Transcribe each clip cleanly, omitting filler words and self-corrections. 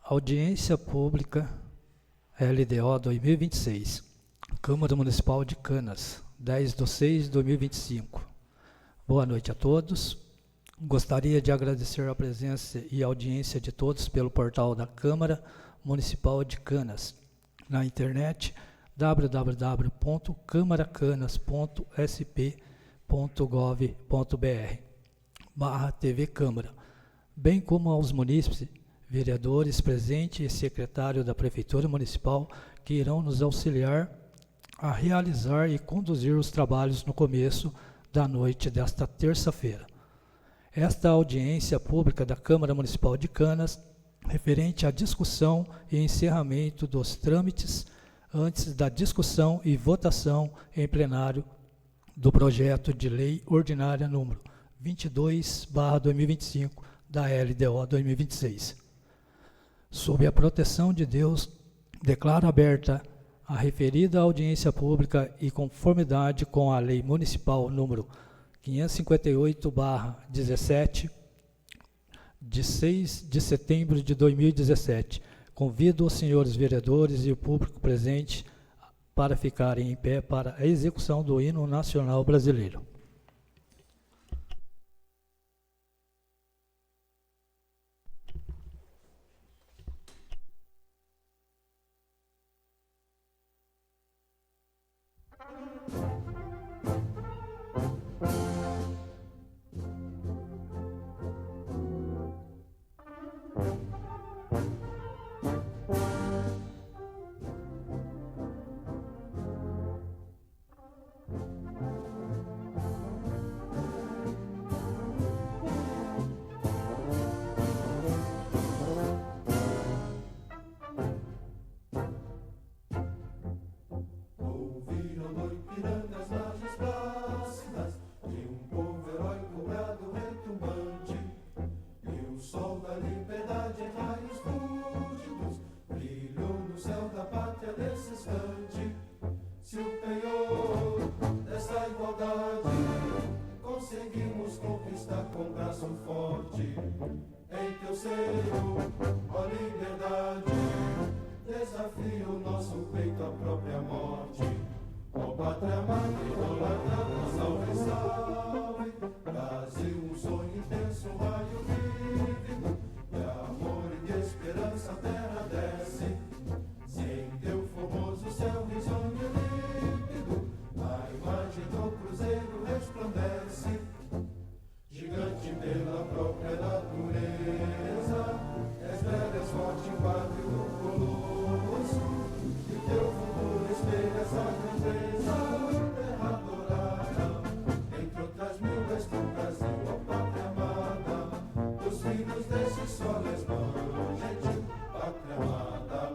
Audiência Pública LDO 2026, Câmara Municipal de Canas, 10/6/2025. Boa noite a todos. Gostaria de agradecer a presença e audiência de todos pelo portal da Câmara Municipal de Canas, na internet www.camaracanas.sp.gov.br/TV Câmara, bem como aos munícipes, vereadores presentes e secretário da Prefeitura Municipal que irão nos auxiliar a realizar e conduzir os trabalhos no começo da noite desta terça-feira. Esta audiência pública da Câmara Municipal de Canas, referente à discussão e encerramento dos trâmites antes da discussão e votação em plenário do projeto de lei ordinária número 22/2025 da LDO 2026. Sob a proteção de Deus, declaro aberta a referida audiência pública e conformidade com a Lei Municipal número 558/17, de 6 de setembro de 2017. Convido os senhores vereadores e o público presente para ficarem em pé para a execução do hino nacional brasileiro.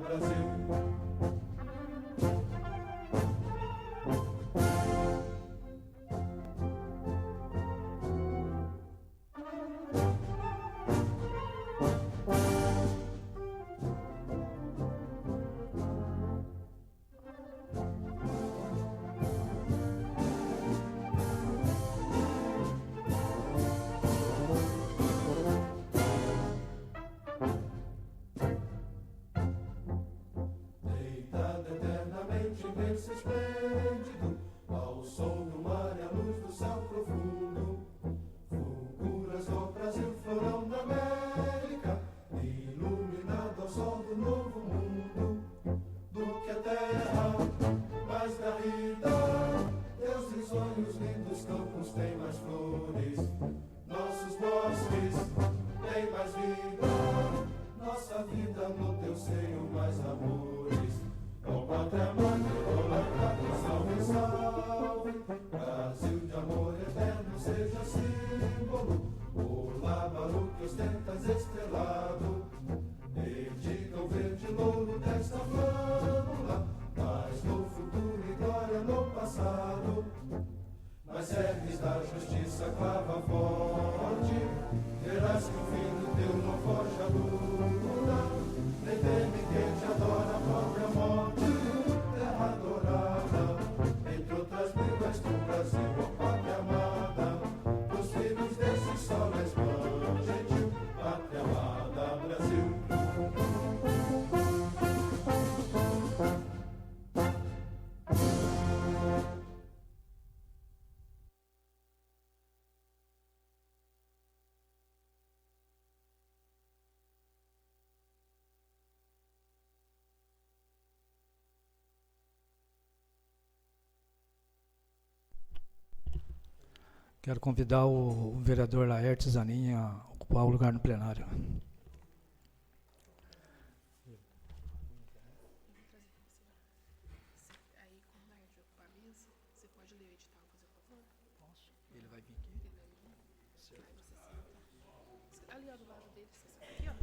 Brasil. Quero convidar o vereador Laertes Zanin a ocupar o lugar no plenário. Ele vai vir aqui? Ali, ó, do lado dele, você senta aqui, ó.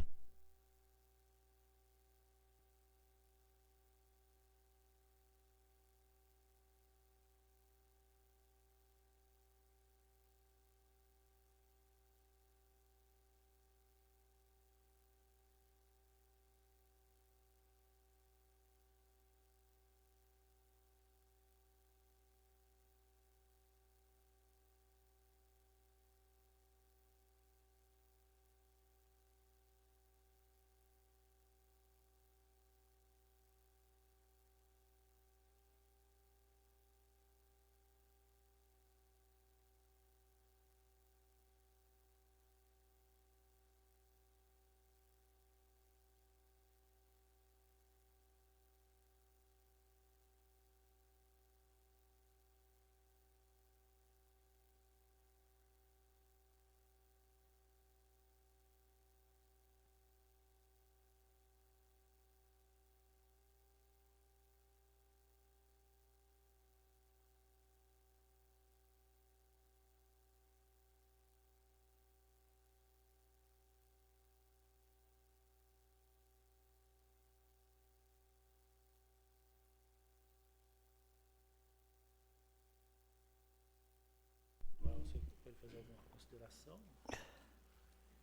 Você pode fazer alguma consideração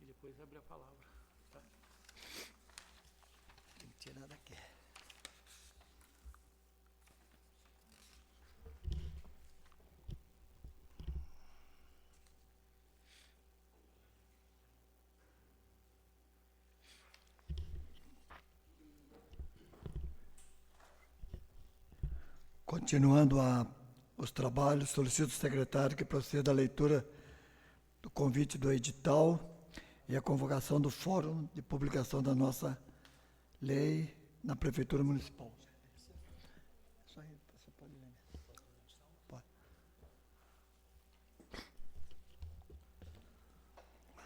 e depois abrir a palavra. Tá? Tem que tirar daqui. Continuando os trabalhos, solicito ao secretário que proceda à leitura do convite do edital e a convocação do fórum de publicação da nossa lei na Prefeitura Municipal. Só aí, você pode ler. Pode.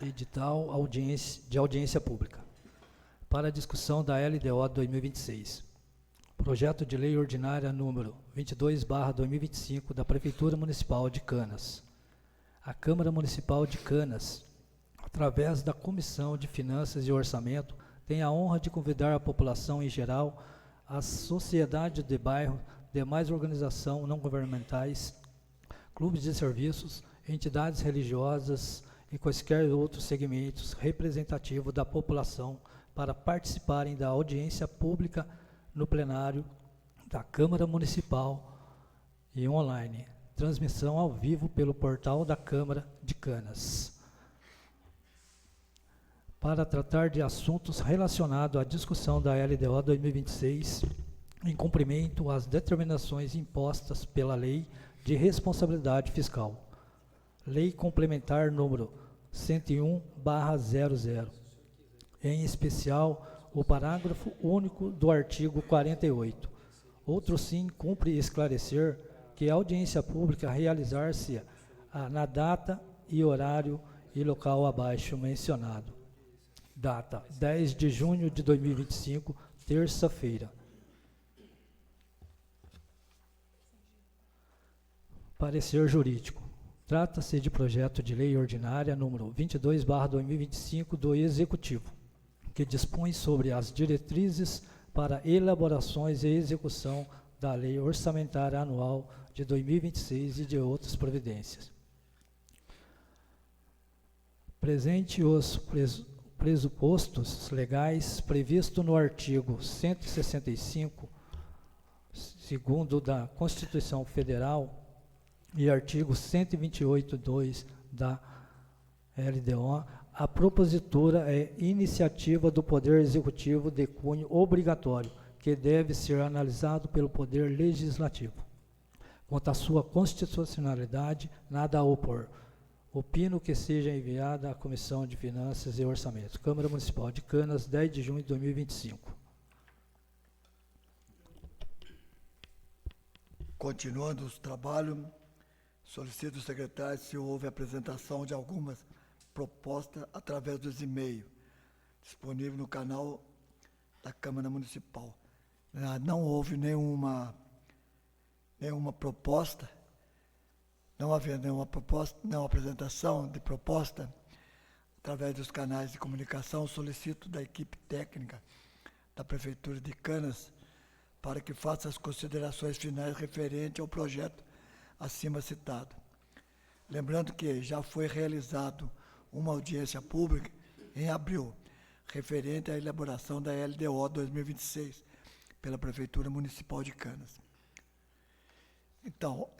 Edital de audiência pública. Para a discussão da LDO 2026. Projeto de Lei Ordinária número 22/2025 da Prefeitura Municipal de Canas. A Câmara Municipal de Canas, através da Comissão de Finanças e Orçamento, tem a honra de convidar a população em geral, a sociedade de bairro, demais organizações não governamentais, clubes de serviços, entidades religiosas e quaisquer outros segmentos representativos da população para participarem da audiência pública no plenário da Câmara Municipal e online. Transmissão ao vivo pelo portal da Câmara de Canas. Para tratar de assuntos relacionados à discussão da LDO 2026, em cumprimento às determinações impostas pela Lei de Responsabilidade Fiscal. Lei Complementar número 101/00. Em especial, o parágrafo único do artigo 48. Outro sim, cumpre esclarecer que a audiência pública realizar-se na data e horário e local abaixo mencionado. Data: 10 de junho de 2025, terça-feira. Parecer jurídico. Trata-se de projeto de lei ordinária número 22/2025 do Executivo, que dispõe sobre as diretrizes para elaborações e execução da Lei Orçamentária Anual de 2026 e de outras providências. Presente os pressupostos legais previstos no artigo 165, segundo da Constituição Federal, e artigo 128.2 da LDO, a propositura é iniciativa do Poder Executivo de cunho obrigatório, que deve ser analisado pelo Poder Legislativo. Quanto à sua constitucionalidade, nada a opor. Opino que seja enviada à Comissão de Finanças e Orçamento. Câmara Municipal de Canas, 10 de junho de 2025. Continuando os trabalhos, Solicito ao secretário se houve apresentação de algumas propostas através dos e-mails, disponível no canal da Câmara Municipal. Não houve nenhuma proposta, não havia nenhuma proposta, não apresentação de proposta através dos canais de comunicação. Solicito da equipe técnica da Prefeitura de Canas para que faça as considerações finais referente ao projeto acima citado. Lembrando que já foi realizado uma audiência pública em abril, referente à elaboração da LDO 2026, pela Prefeitura Municipal de Canas. Então,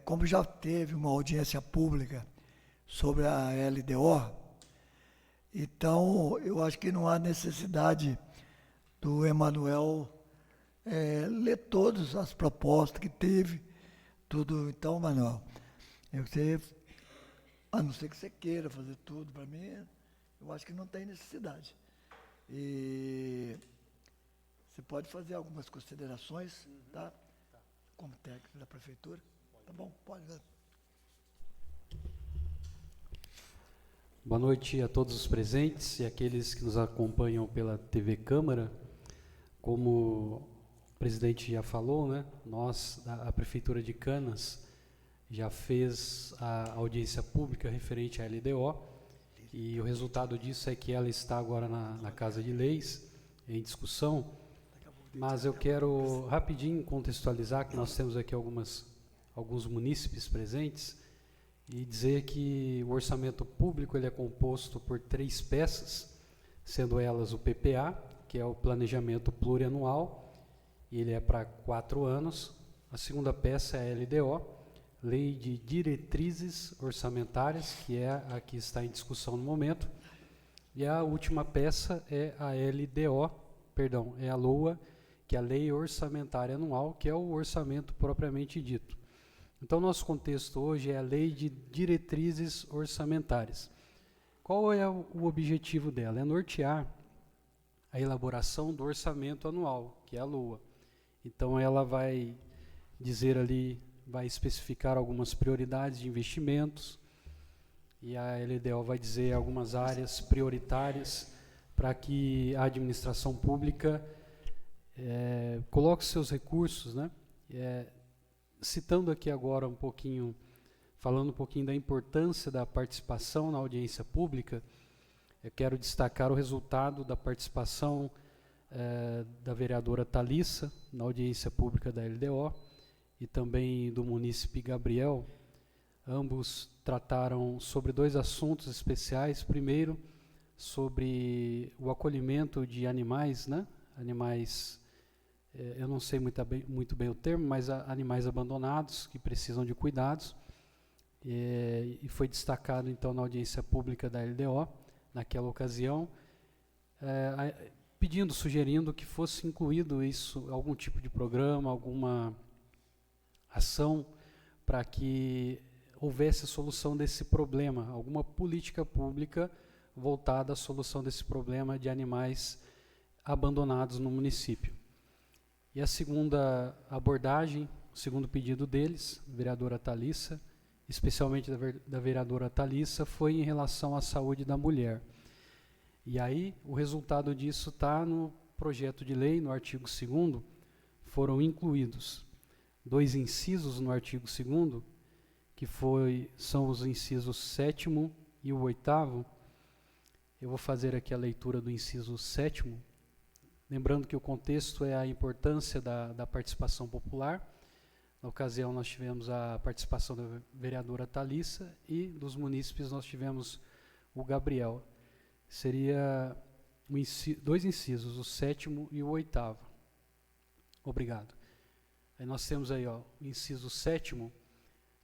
como já teve uma audiência pública sobre a LDO, então eu acho que não há necessidade do Emanuel ler todas as propostas que teve, tudo. Então, Manuel, a não ser que você queira fazer tudo para mim, eu acho que não tem necessidade. E você pode fazer algumas considerações, tá? Como técnico da Prefeitura. Tá bom? Pode. Boa noite a todos os presentes e aqueles que nos acompanham pela TV Câmara. Como o presidente já falou, né, nós, a Prefeitura de Canas, já fez a audiência pública referente à LDO, e o resultado disso é que ela está agora na Casa de Leis, em discussão, mas eu quero rapidinho contextualizar que nós temos aqui alguns munícipes presentes, e dizer que o orçamento público ele é composto por 3 peças, sendo elas o PPA, que é o Planejamento Plurianual, e ele é para 4 anos. A segunda peça é a LDO, Lei de Diretrizes Orçamentárias, que é a que está em discussão no momento. E a última peça é a é a LOA, que é a Lei Orçamentária Anual, que é o orçamento propriamente dito. Então, nosso contexto hoje é a Lei de Diretrizes Orçamentárias. Qual é o objetivo dela? É nortear a elaboração do orçamento anual, que é a LOA. Então, ela vai dizer ali, vai especificar algumas prioridades de investimentos, e a LDO vai dizer algumas áreas prioritárias para que a administração pública coloque seus recursos, né? Citando aqui agora falando um pouquinho da importância da participação na audiência pública, eu quero destacar o resultado da participação da vereadora Thalissa na audiência pública da LDO e também do munícipe Gabriel. Ambos trataram sobre 2 assuntos especiais. Primeiro, sobre o acolhimento de animais, né? Animais, eu não sei muito bem o termo, mas animais abandonados que precisam de cuidados. E foi destacado, então, na audiência pública da LDO, naquela ocasião, sugerindo que fosse incluído isso, algum tipo de programa, alguma ação para que houvesse a solução desse problema, alguma política pública voltada à solução desse problema de animais abandonados no município. E a segunda abordagem, o segundo pedido deles, vereadora Thalissa, especialmente da vereadora Thalissa, foi em relação à saúde da mulher. E aí, o resultado disso está no projeto de lei, no artigo 2º, foram incluídos 2 incisos no artigo 2º, que são os incisos 7º e o 8º. Eu vou fazer aqui a leitura do inciso 7º, lembrando que o contexto é a importância da participação popular. Na ocasião, nós tivemos a participação da vereadora Thalissa e dos munícipes nós tivemos o Gabriel. Seria 2 incisos, o 7º e o 8º. Obrigado. Aí nós temos aí, o inciso 7º,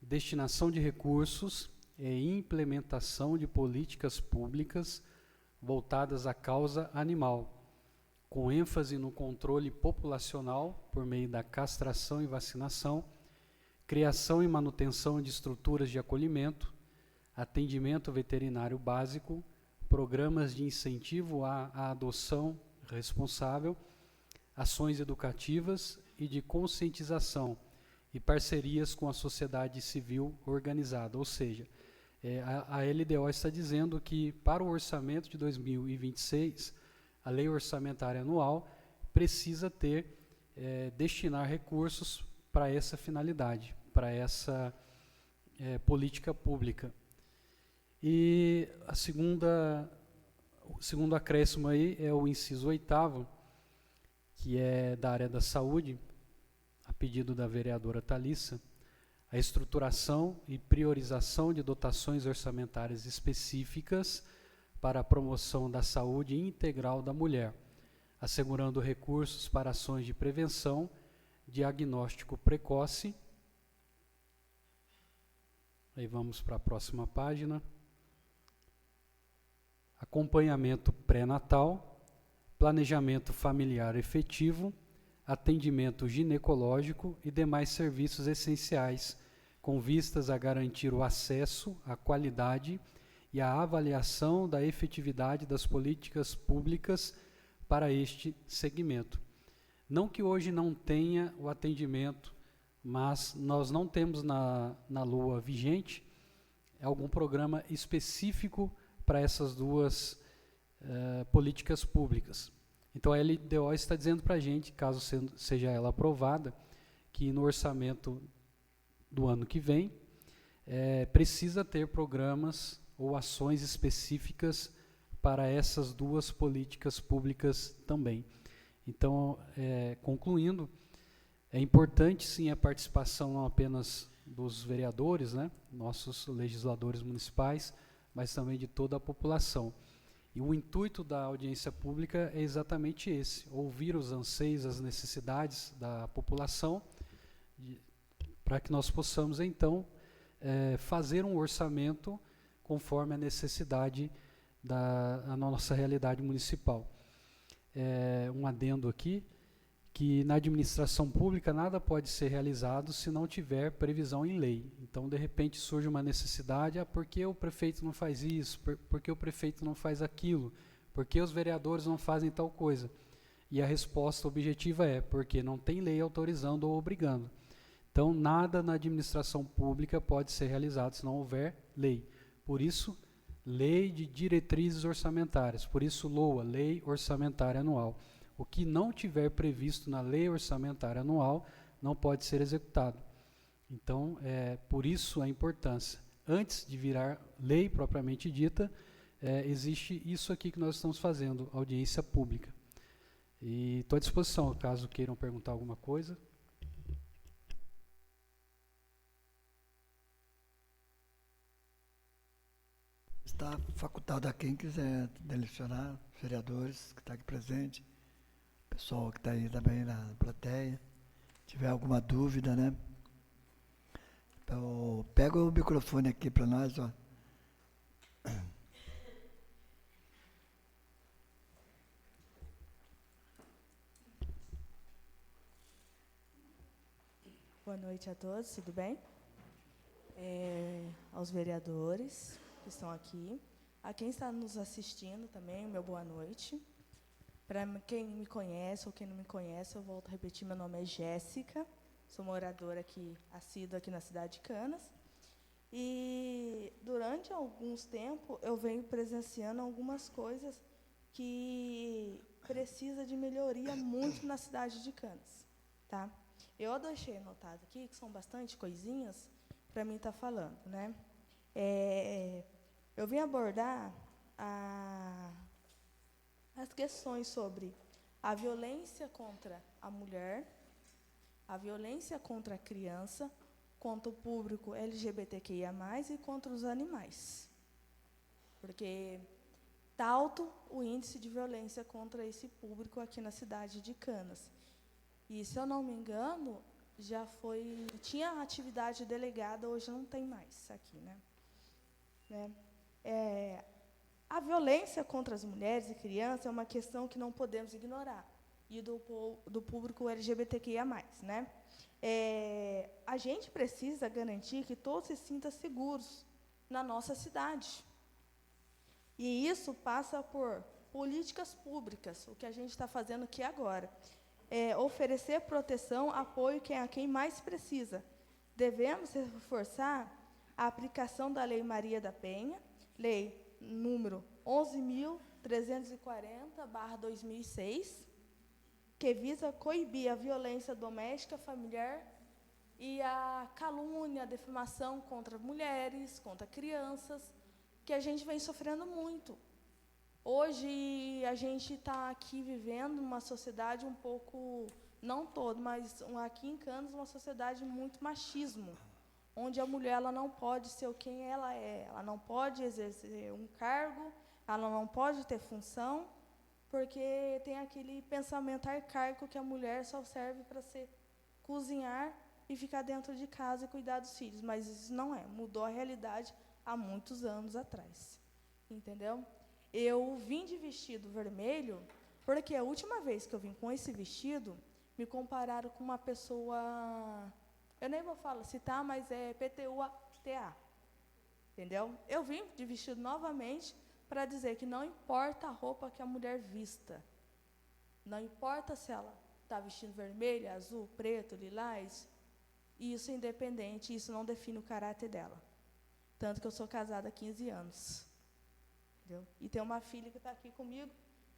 destinação de recursos e implementação de políticas públicas voltadas à causa animal, com ênfase no controle populacional por meio da castração e vacinação, criação e manutenção de estruturas de acolhimento, atendimento veterinário básico, programas de incentivo à adoção responsável, ações educativas e de conscientização e parcerias com a sociedade civil organizada. Ou seja, a LDO está dizendo que para o orçamento de 2026, a lei orçamentária anual precisa destinar recursos para essa finalidade, para essa política pública. E o segundo acréscimo aí é o inciso 8º, que é da área da saúde, a pedido da vereadora Thalissa, a estruturação e priorização de dotações orçamentárias específicas para a promoção da saúde integral da mulher, assegurando recursos para ações de prevenção, diagnóstico precoce. Aí vamos para a próxima página. Acompanhamento pré-natal, planejamento familiar efetivo, atendimento ginecológico e demais serviços essenciais, com vistas a garantir o acesso, a qualidade e a avaliação da efetividade das políticas públicas para este segmento. Não que hoje não tenha o atendimento, mas nós não temos na LOA vigente algum programa específico para essas duas políticas públicas. Então a LDO está dizendo para a gente, caso seja ela aprovada, que no orçamento do ano que vem precisa ter programas ou ações específicas para essas duas políticas públicas também. Então, concluindo, é importante sim a participação não apenas dos vereadores, né, nossos legisladores municipais, mas também de toda a população. E o intuito da audiência pública é exatamente esse: ouvir os anseios, as necessidades da população, para que nós possamos, então, fazer um orçamento conforme a necessidade da nossa realidade municipal. Um adendo aqui, que na administração pública nada pode ser realizado se não tiver previsão em lei. Então, de repente, surge uma necessidade, por que o prefeito não faz isso? Por que o prefeito não faz aquilo? Por que os vereadores não fazem tal coisa? E a resposta objetiva é, porque não tem lei autorizando ou obrigando. Então, nada na administração pública pode ser realizado se não houver lei. Por isso, lei de diretrizes orçamentárias. Por isso, LOA, Lei Orçamentária Anual. O que não tiver previsto na lei orçamentária anual não pode ser executado. Então, por isso a importância. Antes de virar lei propriamente dita, existe isso aqui que nós estamos fazendo, audiência pública. E estou à disposição, caso queiram perguntar alguma coisa. Está facultado a quem quiser delecionar, vereadores que estão aqui presentes, pessoal que está aí também na plateia, tiver alguma dúvida, né? Então, pega o microfone aqui para nós, ó. Boa noite a todos, tudo bem? Aos vereadores que estão aqui, a quem está nos assistindo também, meu boa noite. Para quem me conhece ou quem não me conhece, eu volto a repetir, meu nome é Jéssica, sou moradora assídua aqui na cidade de Canas. E durante alguns tempos eu venho presenciando algumas coisas que precisa de melhoria muito na cidade de Canas, tá? Eu deixei anotado aqui que são bastante coisinhas para mim estar falando, né? Eu vim abordar as questões sobre a violência contra a mulher, a violência contra a criança, contra o público LGBTQIA+, e contra os animais. Porque está alto o índice de violência contra esse público aqui na cidade de Canas. E, se eu não me engano, tinha atividade delegada, hoje não tem mais aqui, né? A violência contra as mulheres e crianças é uma questão que não podemos ignorar, e do público LGBTQIA+, né? A gente precisa garantir que todos se sintam seguros na nossa cidade. E isso passa por políticas públicas, o que a gente está fazendo aqui agora. oferecer proteção, apoio a quem mais precisa. Devemos reforçar a aplicação da Lei Maria da Penha, lei número 11.340/2006, que visa coibir a violência doméstica, familiar e a calúnia, a defamação contra mulheres, contra crianças, que a gente vem sofrendo muito. Hoje, a gente está aqui vivendo uma sociedade um pouco, não todo, mas aqui em Canas, uma sociedade muito machismo, onde a mulher ela não pode ser quem ela é, ela não pode exercer um cargo, ela não pode ter função, porque tem aquele pensamento arcaico que a mulher só serve para cozinhar e ficar dentro de casa e cuidar dos filhos. Mas isso não é, mudou a realidade há muitos anos atrás. Entendeu? Eu vim de vestido vermelho, porque a última vez que eu vim com esse vestido, me compararam com uma pessoa, eu nem vou citar, mas é PTUTA. Entendeu? Eu vim de vestido novamente para dizer que não importa a roupa que a mulher vista, não importa se ela está vestindo vermelho, azul, preto, lilás, isso é independente, isso não define o caráter dela. Tanto que eu sou casada há 15 anos. Entendeu? E tem uma filha que está aqui comigo,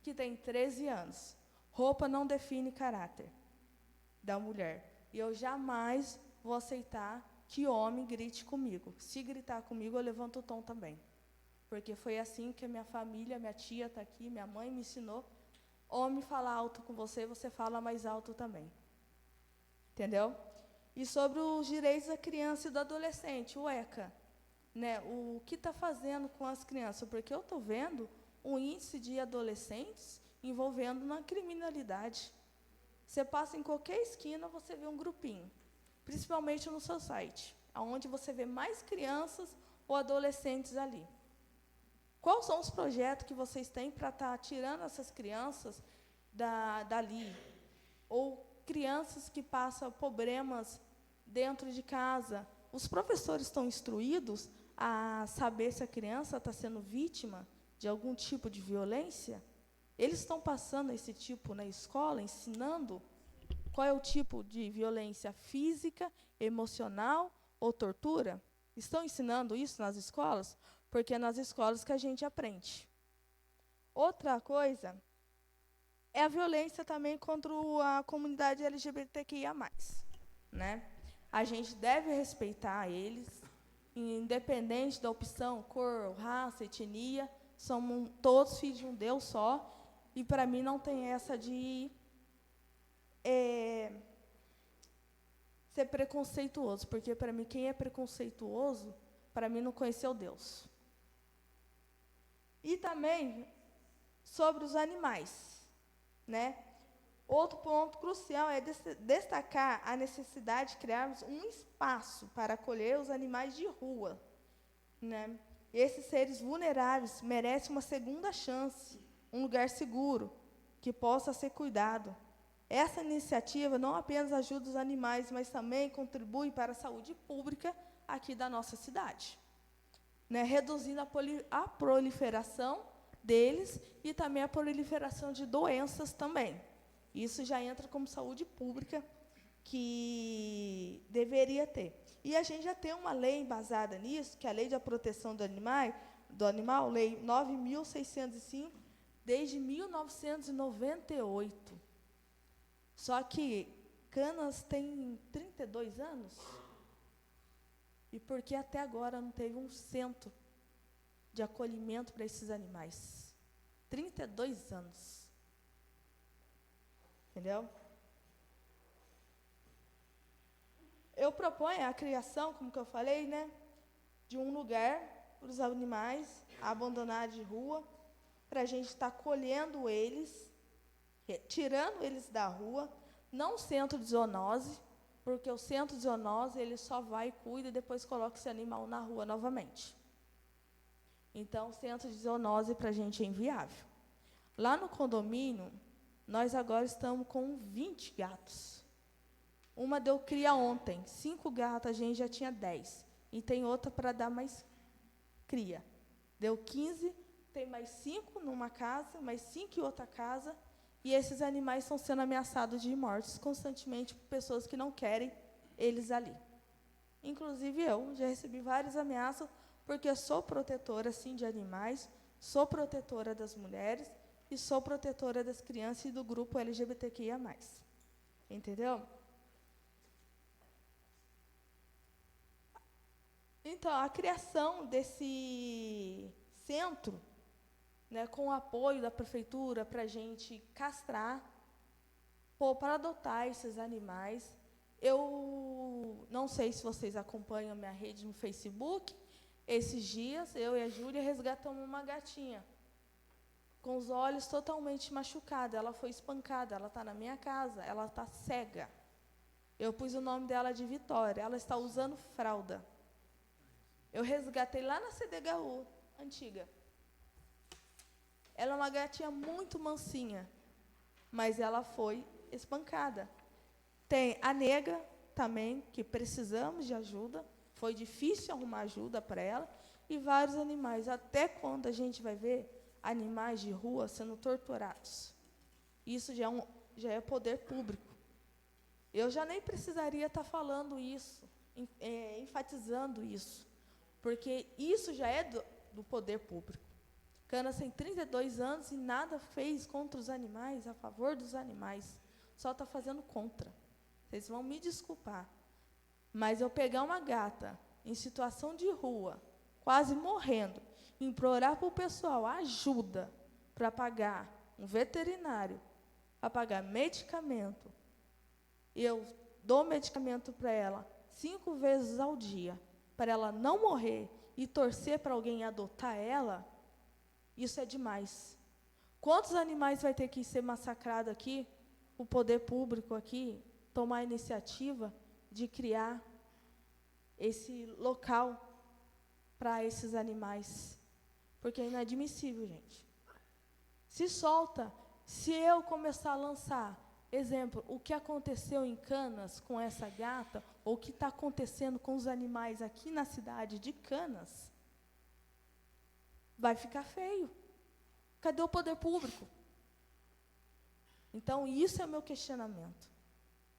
que tem 13 anos. Roupa não define caráter da mulher. E eu jamais vou aceitar que homem grite comigo. Se gritar comigo, eu levanto o tom também. Porque foi assim que a minha família, minha tia está aqui, minha mãe me ensinou. Homem fala alto com você, você fala mais alto também. Entendeu? E sobre os direitos da criança e do adolescente, o ECA, né, o que está fazendo com as crianças? Porque eu estou vendo um índice de adolescentes envolvendo na criminalidade. Você passa em qualquer esquina, você vê um grupinho, principalmente no seu site, onde você vê mais crianças ou adolescentes ali. Quais são os projetos que vocês têm para estar tirando essas crianças dali? Ou crianças que passam problemas dentro de casa? Os professores estão instruídos a saber se a criança está sendo vítima de algum tipo de violência? Eles estão passando esse tipo na escola, ensinando qual é o tipo de violência física, emocional ou tortura? Estão ensinando isso nas escolas? Porque é nas escolas que a gente aprende. Outra coisa é a violência também contra a comunidade LGBTQIA+, né? A gente deve respeitar eles, independente da opção, cor, raça, etnia, somos todos filhos de um Deus só, e para mim não tem essa de ser preconceituoso, porque para mim quem é preconceituoso, para mim não conheceu Deus. E também sobre os animais, né? Outro ponto crucial é destacar a necessidade de criarmos um espaço para acolher os animais de rua, né? Esses seres vulneráveis merecem uma segunda chance, um lugar seguro, que possa ser cuidado. Essa iniciativa não apenas ajuda os animais, mas também contribui para a saúde pública aqui da nossa cidade, né? Reduzindo a proliferação deles e também a proliferação de doenças também. Isso já entra como saúde pública que deveria ter. E a gente já tem uma lei embasada nisso, que é a Lei da Proteção do Animal, Lei 9.605, desde 1998. Só que Canas tem 32 anos, e por que até agora não teve um centro de acolhimento para esses animais? 32 anos. Entendeu? Eu proponho a criação, como que eu falei, né, de um lugar para os animais abandonados de rua, para a gente estar colhendo eles, tirando eles da rua, não centro de zoonose, porque o centro de zoonose ele só vai e cuida e depois coloca esse animal na rua novamente. Então, centro de zoonose para a gente é inviável. Lá no condomínio, nós agora estamos com 20 gatos. Uma deu cria ontem, 5 gatos, a gente já tinha 10. E tem outra para dar mais cria. Deu 15, tem mais 5 numa casa, mais 5 em outra casa, E esses animais estão sendo ameaçados de mortes constantemente por pessoas que não querem eles ali. Inclusive eu já recebi várias ameaças, porque eu sou protetora, sim, de animais, sou protetora das mulheres e sou protetora das crianças e do grupo LGBTQIA+. Entendeu? Então, a criação desse centro, né, com o apoio da prefeitura para a gente castrar, para adotar esses animais. Eu não sei se vocês acompanham a minha rede no Facebook. Esses dias, eu e a Júlia resgatamos uma gatinha, com os olhos totalmente machucados. Ela foi espancada, ela está na minha casa, ela está cega. Eu pus o nome dela de Vitória, ela está usando fralda. Eu resgatei lá na CDHU, antiga. Ela é uma gatinha muito mansinha, mas ela foi espancada. Tem a negra também, que precisamos de ajuda. Foi difícil arrumar ajuda para ela. E vários animais. Até quando a gente vai ver animais de rua sendo torturados? Isso já é poder público. Eu já nem precisaria estar falando isso, enfatizando isso, porque isso já é do poder público. Canas tem 32 anos e nada fez contra os animais, a favor dos animais. Só está fazendo contra. Vocês vão me desculpar. Mas eu pegar uma gata em situação de rua, quase morrendo, implorar para o pessoal ajuda para pagar um veterinário, para pagar medicamento. Eu dou medicamento para ela 5 vezes ao dia, para ela não morrer e torcer para alguém adotar ela, isso é demais. Quantos animais vai ter que ser massacrado aqui, o poder público aqui, tomar a iniciativa de criar esse local para esses animais? Porque é inadmissível, gente. Se solta, se eu começar a lançar, exemplo, o que aconteceu em Canas com essa gata, ou o que está acontecendo com os animais aqui na cidade de Canas, vai ficar feio. Cadê o poder público? Então, isso é o meu questionamento.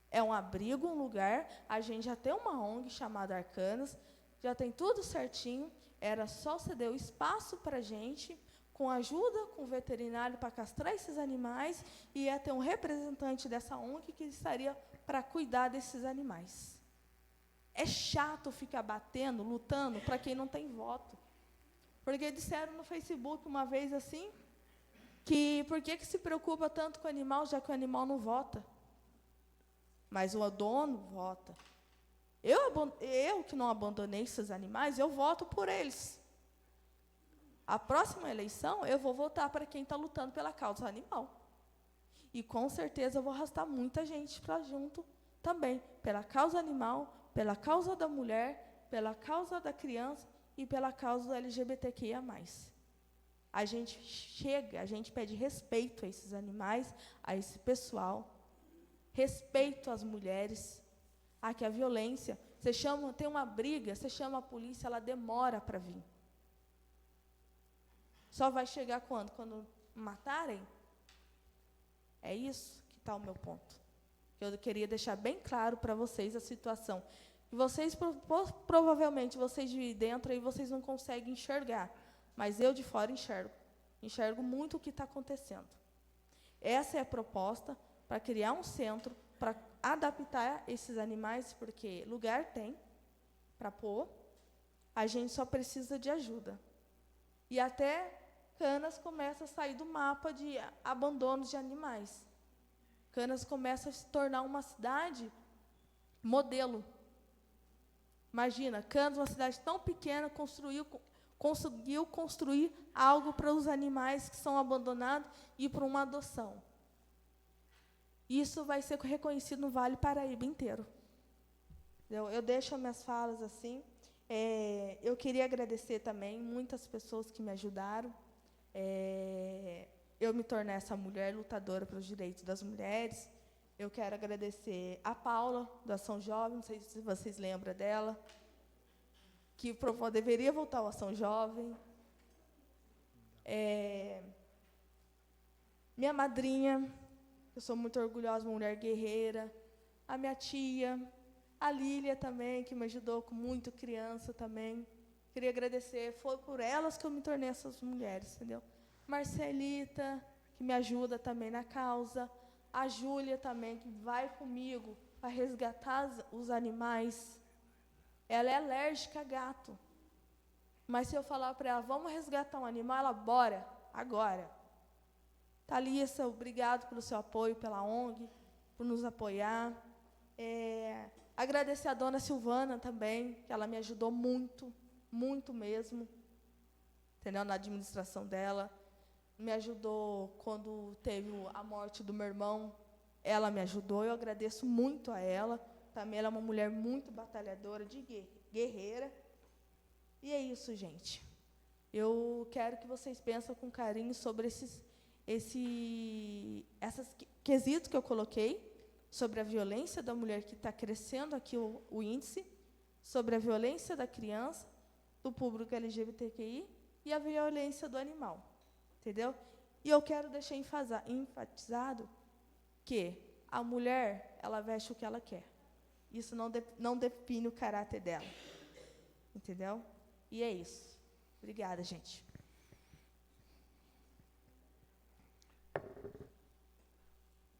É um abrigo, um lugar, a gente já tem uma ONG chamada Arcanas, já tem tudo certinho, era só ceder o espaço para a gente, com ajuda, com veterinário para castrar esses animais, e ia ter um representante dessa ONG que estaria para cuidar desses animais. É chato ficar batendo, lutando para quem não tem voto. Porque disseram no Facebook uma vez assim, que por que se preocupa tanto com o animal, já que o animal não vota? Mas o dono vota. Eu que não abandonei esses animais, eu voto por eles. A próxima eleição, eu vou votar para quem está lutando pela causa animal. E com certeza eu vou arrastar muita gente para junto também, pela causa animal, pela causa da mulher, pela causa da criança e pela causa do LGBTQIA+. A gente chega, a gente pede respeito a esses animais, a esse pessoal, respeito às mulheres, a que a violência, tem uma briga, você chama a polícia, ela demora para vir. Só vai chegar quando? Quando matarem? É isso que está o meu ponto. Eu queria deixar bem claro para vocês a situação. E vocês, provavelmente, vocês de dentro, aí vocês não conseguem enxergar. Mas eu de fora enxergo. Enxergo muito o que está acontecendo. Essa é a proposta para criar um centro, para adaptar esses animais, porque lugar tem para pôr, a gente só precisa de ajuda. E até Canas começa a sair do mapa de abandono de animais. Canas começa a se tornar uma cidade modelo. Imagina, Canas, uma cidade tão pequena, conseguiu construir algo para os animais que são abandonados e para uma adoção. Isso vai ser reconhecido no Vale Paraíba inteiro. Eu deixo minhas falas assim. Eu queria agradecer também muitas pessoas que me ajudaram. Eu me tornei essa mulher lutadora pelos direitos das mulheres. Eu quero agradecer a Paula, da Ação Jovem, não sei se vocês lembram dela, que deveria voltar ao Ação Jovem. Minha madrinha, Eu sou muito orgulhosa, uma mulher guerreira. A minha tia, a Lília também, que me ajudou com muito criança também. Queria agradecer, foi por elas que eu me tornei essas mulheres, entendeu? Marcelita, que me ajuda também na causa. A Júlia também, que vai comigo para resgatar os animais. Ela é alérgica a gato. Mas se eu falar para ela, vamos resgatar um animal, ela, bora, agora. Thalissa, obrigado pelo seu apoio, pela ONG, por nos apoiar. Agradecer a dona Silvana também, que ela me ajudou muito, muito mesmo, entendeu? Na administração dela. Me ajudou quando teve a morte do meu irmão, ela me ajudou, eu agradeço muito a ela. Também ela é uma mulher muito batalhadora, guerreira. E é isso, gente. Eu quero que vocês pensem com carinho sobre esses quesitos que eu coloquei, sobre a violência da mulher, que está crescendo aqui o índice, sobre a violência da criança, do público LGBTQI e a violência do animal. Entendeu? E eu quero deixar enfatizado que a mulher, ela veste o que ela quer. Isso não define o caráter dela. Entendeu? E é isso. Obrigada, gente.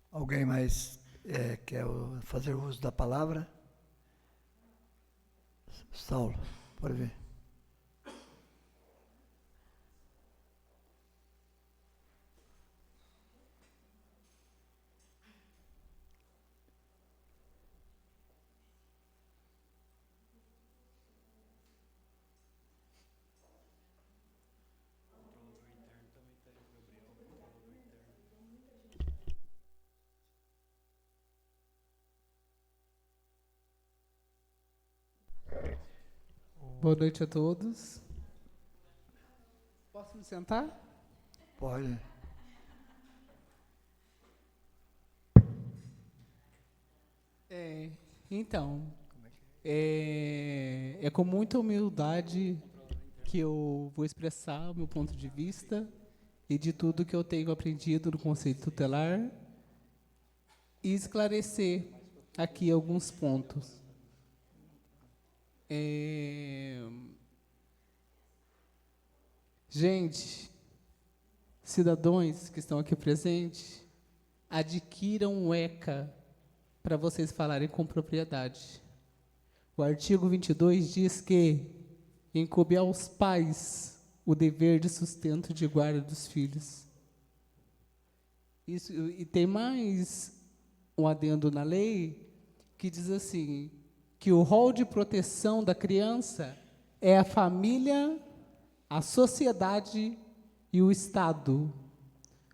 Alguém mais quer fazer uso da palavra? Saulo, pode ver. Boa noite a todos. Posso me sentar? Pode. Então, é com muita humildade que eu vou expressar o meu ponto de vista e de tudo que eu tenho aprendido no Conselho Tutelar e esclarecer aqui alguns pontos. Gente, cidadãos que estão aqui presentes, adquiram o ECA para vocês falarem com propriedade. O artigo 22 diz que incumbe aos pais o dever de sustento e de guarda dos filhos. Isso, e tem mais um adendo na lei que diz assim, que o rol de proteção da criança é a família, a sociedade e o Estado.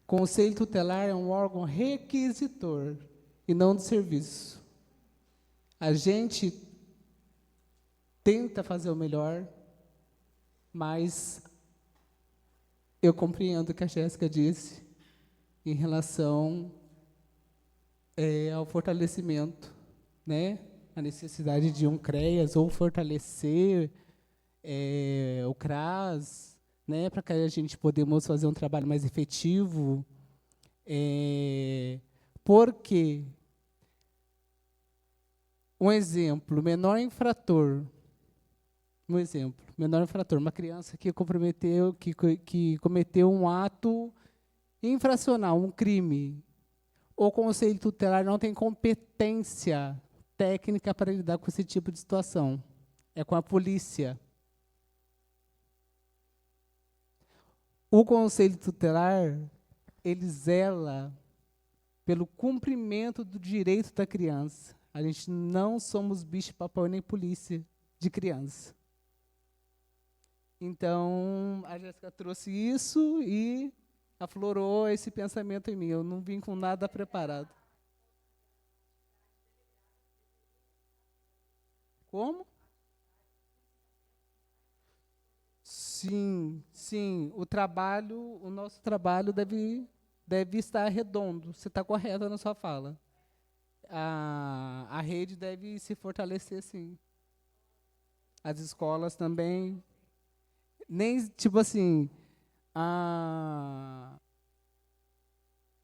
O Conselho Tutelar é um órgão requisitor e não de serviço. A gente tenta fazer o melhor, mas eu compreendo o que a Jéssica disse em relação ao fortalecimento, né? A necessidade de um CREAS ou fortalecer o CRAS, né? Para que a gente possamos fazer um trabalho mais efetivo. Porque, um exemplo, menor infrator, uma criança que cometeu um ato infracional, um crime, o Conselho Tutelar não tem competência técnica para lidar com esse tipo de situação. É com a polícia. O Conselho Tutelar, ele zela pelo cumprimento do direito da criança. A gente não somos bicho-papão nem polícia de criança. Então, a Jéssica trouxe isso e aflorou esse pensamento em mim. Eu não vim com nada preparado. Como? Sim. O nosso trabalho deve estar redondo. Você está correta na sua fala. A rede deve se fortalecer, sim. As escolas também. Nem, tipo assim,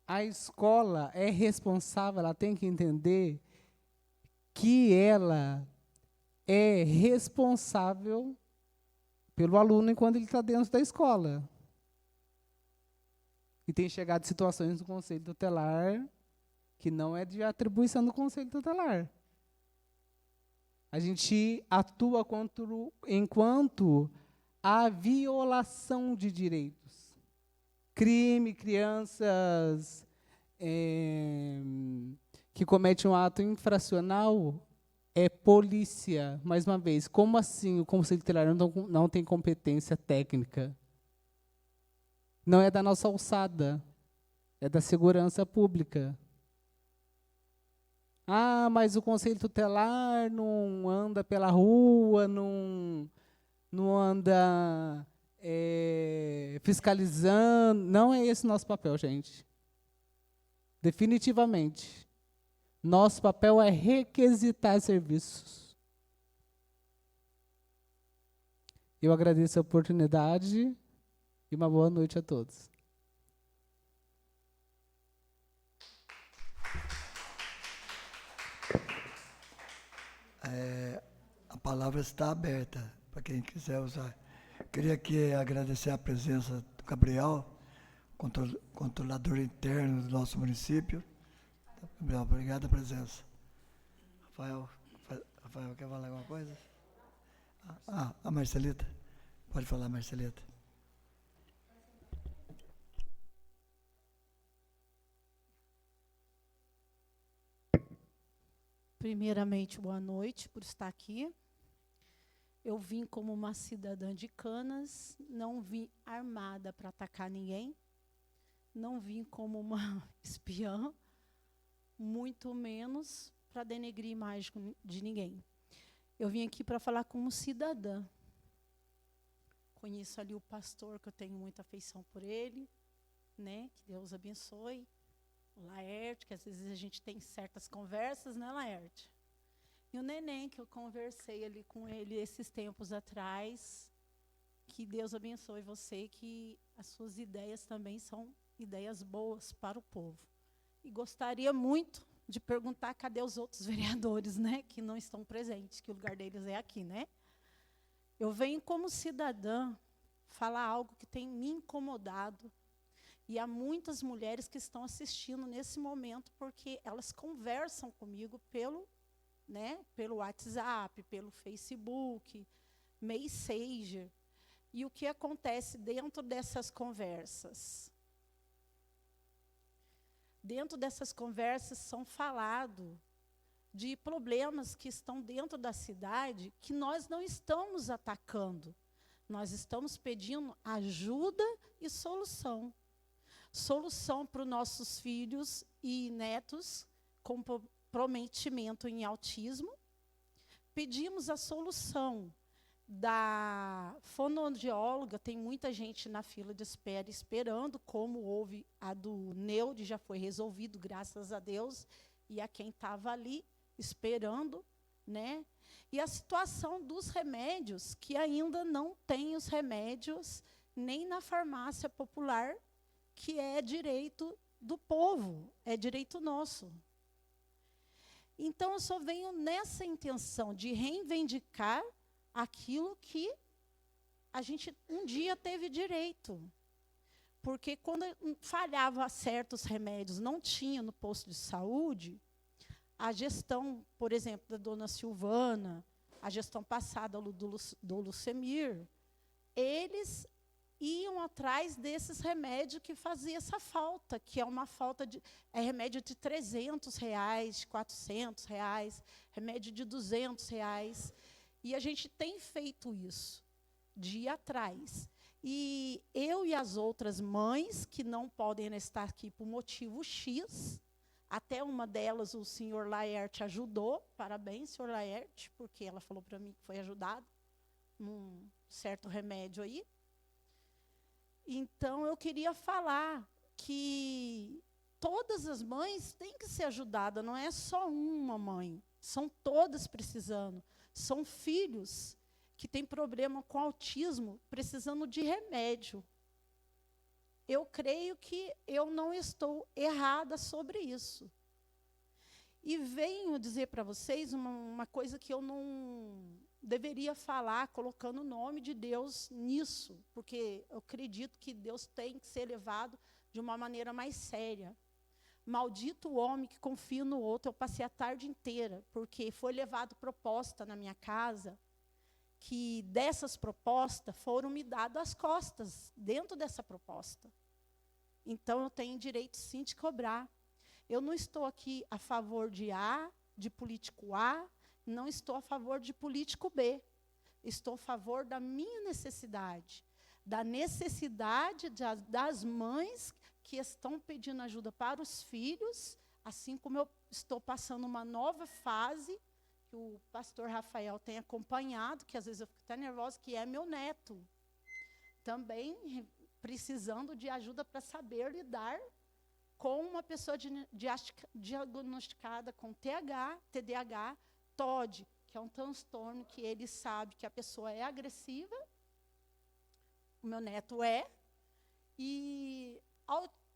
a escola é responsável, ela tem que entender que ela é responsável pelo aluno enquanto ele está dentro da escola. E tem chegado situações do Conselho Tutelar que não é de atribuição do Conselho Tutelar. A gente atua enquanto há violação de direitos. Crime, crianças que cometem um ato infracional, é polícia. Mais uma vez, como assim o Conselho Tutelar não tem competência técnica? Não é da nossa alçada, é da segurança pública. Ah, mas o Conselho Tutelar não anda pela rua, não anda fiscalizando. Não é esse o nosso papel, gente. Definitivamente. Nosso papel é requisitar serviços. Eu agradeço a oportunidade e uma boa noite a todos. A palavra está aberta para quem quiser usar. Queria aqui agradecer a presença do Gabriel, controlador interno do nosso município. Gabriel, obrigado pela presença. Rafael, quer falar alguma coisa? A Marcelita. Pode falar, Marcelita. Primeiramente, boa noite por estar aqui. Eu vim como uma cidadã de Canas, não vim armada para atacar ninguém, não vim como uma espiã, muito menos para denegrir a imagem de ninguém. Eu vim aqui para falar como cidadã. Conheço ali o pastor, que eu tenho muita afeição por ele, né? Que Deus abençoe. O Laerte, que às vezes a gente tem certas conversas, né, Laerte? E o Neném, que eu conversei ali com ele esses tempos atrás. Que Deus abençoe você, que as suas ideias também são ideias boas para o povo. E gostaria muito de perguntar cadê os outros vereadores, né, que não estão presentes, que o lugar deles é aqui, né? Eu venho como cidadã falar algo que tem me incomodado. E há muitas mulheres que estão assistindo nesse momento, porque elas conversam comigo pelo WhatsApp, pelo Facebook, Messenger. E o que acontece dentro dessas conversas? Dentro dessas conversas são falados de problemas que estão dentro da cidade que nós não estamos atacando. Nós estamos pedindo ajuda e solução. Solução para os nossos filhos e netos com comprometimento em autismo. Pedimos a solução da fonoaudióloga, tem muita gente na fila de espera esperando, como houve a do Neude, já foi resolvido, graças a Deus, e a quem estava ali esperando, né? E a situação dos remédios, que ainda não tem os remédios nem na farmácia popular, que é direito do povo, é direito nosso. Então, eu só venho nessa intenção de reivindicar aquilo que a gente um dia teve direito. Porque quando falhava certos remédios, não tinha no posto de saúde, a gestão, por exemplo, da dona Silvana, a gestão passada do Lucemir, eles iam atrás desses remédios que fazia essa falta, que é uma falta de remédio de R$300, R$400, remédio de R$200. E a gente tem feito isso, de ir atrás. E eu e as outras mães, que não podem estar aqui por motivo X, até uma delas o senhor Laerte ajudou, parabéns, senhor Laerte, porque ela falou para mim que foi ajudado num certo remédio aí. Então, eu queria falar que todas as mães têm que ser ajudadas, não é só uma mãe, são todas precisando. São filhos que têm problema com autismo, precisando de remédio. eu creio que eu não estou errada sobre isso. E venho dizer para vocês uma coisa que eu não deveria falar, colocando o nome de Deus nisso, porque eu acredito que Deus tem que ser levado de uma maneira mais séria. Maldito o homem que confia no outro. Eu passei a tarde inteira, porque foi levado proposta na minha casa, que dessas propostas foram me dadas as costas, dentro dessa proposta. Então, eu tenho direito, sim, de cobrar. Eu não estou aqui a favor de A, de político A, não estou a favor de político B. Estou a favor da minha necessidade, da necessidade das mães que estão pedindo ajuda para os filhos, assim como eu estou passando uma nova fase, que o pastor Rafael tem acompanhado, que às vezes eu fico até nervosa, que é meu neto. Também precisando de ajuda para saber lidar com uma pessoa diagnosticada com TDAH, TOD, que é um transtorno que ele sabe que a pessoa é agressiva, o meu neto é, e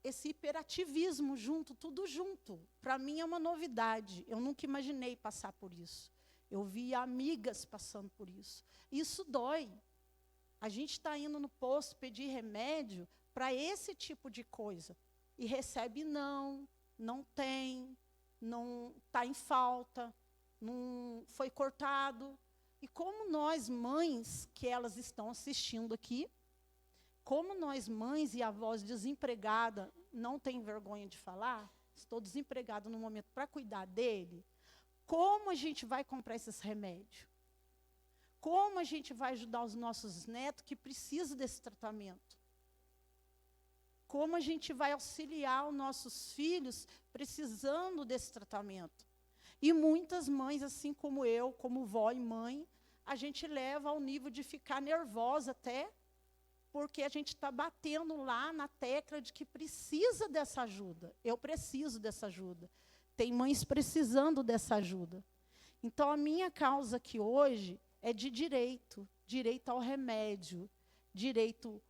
esse hiperativismo junto, tudo junto. Para mim é uma novidade, eu nunca imaginei passar por isso. Eu vi amigas passando por isso. Isso dói. A gente está indo no posto pedir remédio para esse tipo de coisa. E recebe não tem, não está em falta, não foi cortado. E como nós, mães, que elas estão assistindo aqui, como nós, mães e avós desempregadas, não tem vergonha de falar, estou desempregada no momento para cuidar dele, como a gente vai comprar esses remédios? Como a gente vai ajudar os nossos netos que precisam desse tratamento? Como a gente vai auxiliar os nossos filhos precisando desse tratamento? E muitas mães, assim como eu, como vó e mãe, a gente leva ao nível de ficar nervosa até, porque a gente está batendo lá na tecla de que precisa dessa ajuda. Eu preciso dessa ajuda. Tem mães precisando dessa ajuda. Então, a minha causa aqui hoje é de direito ao remédio, direito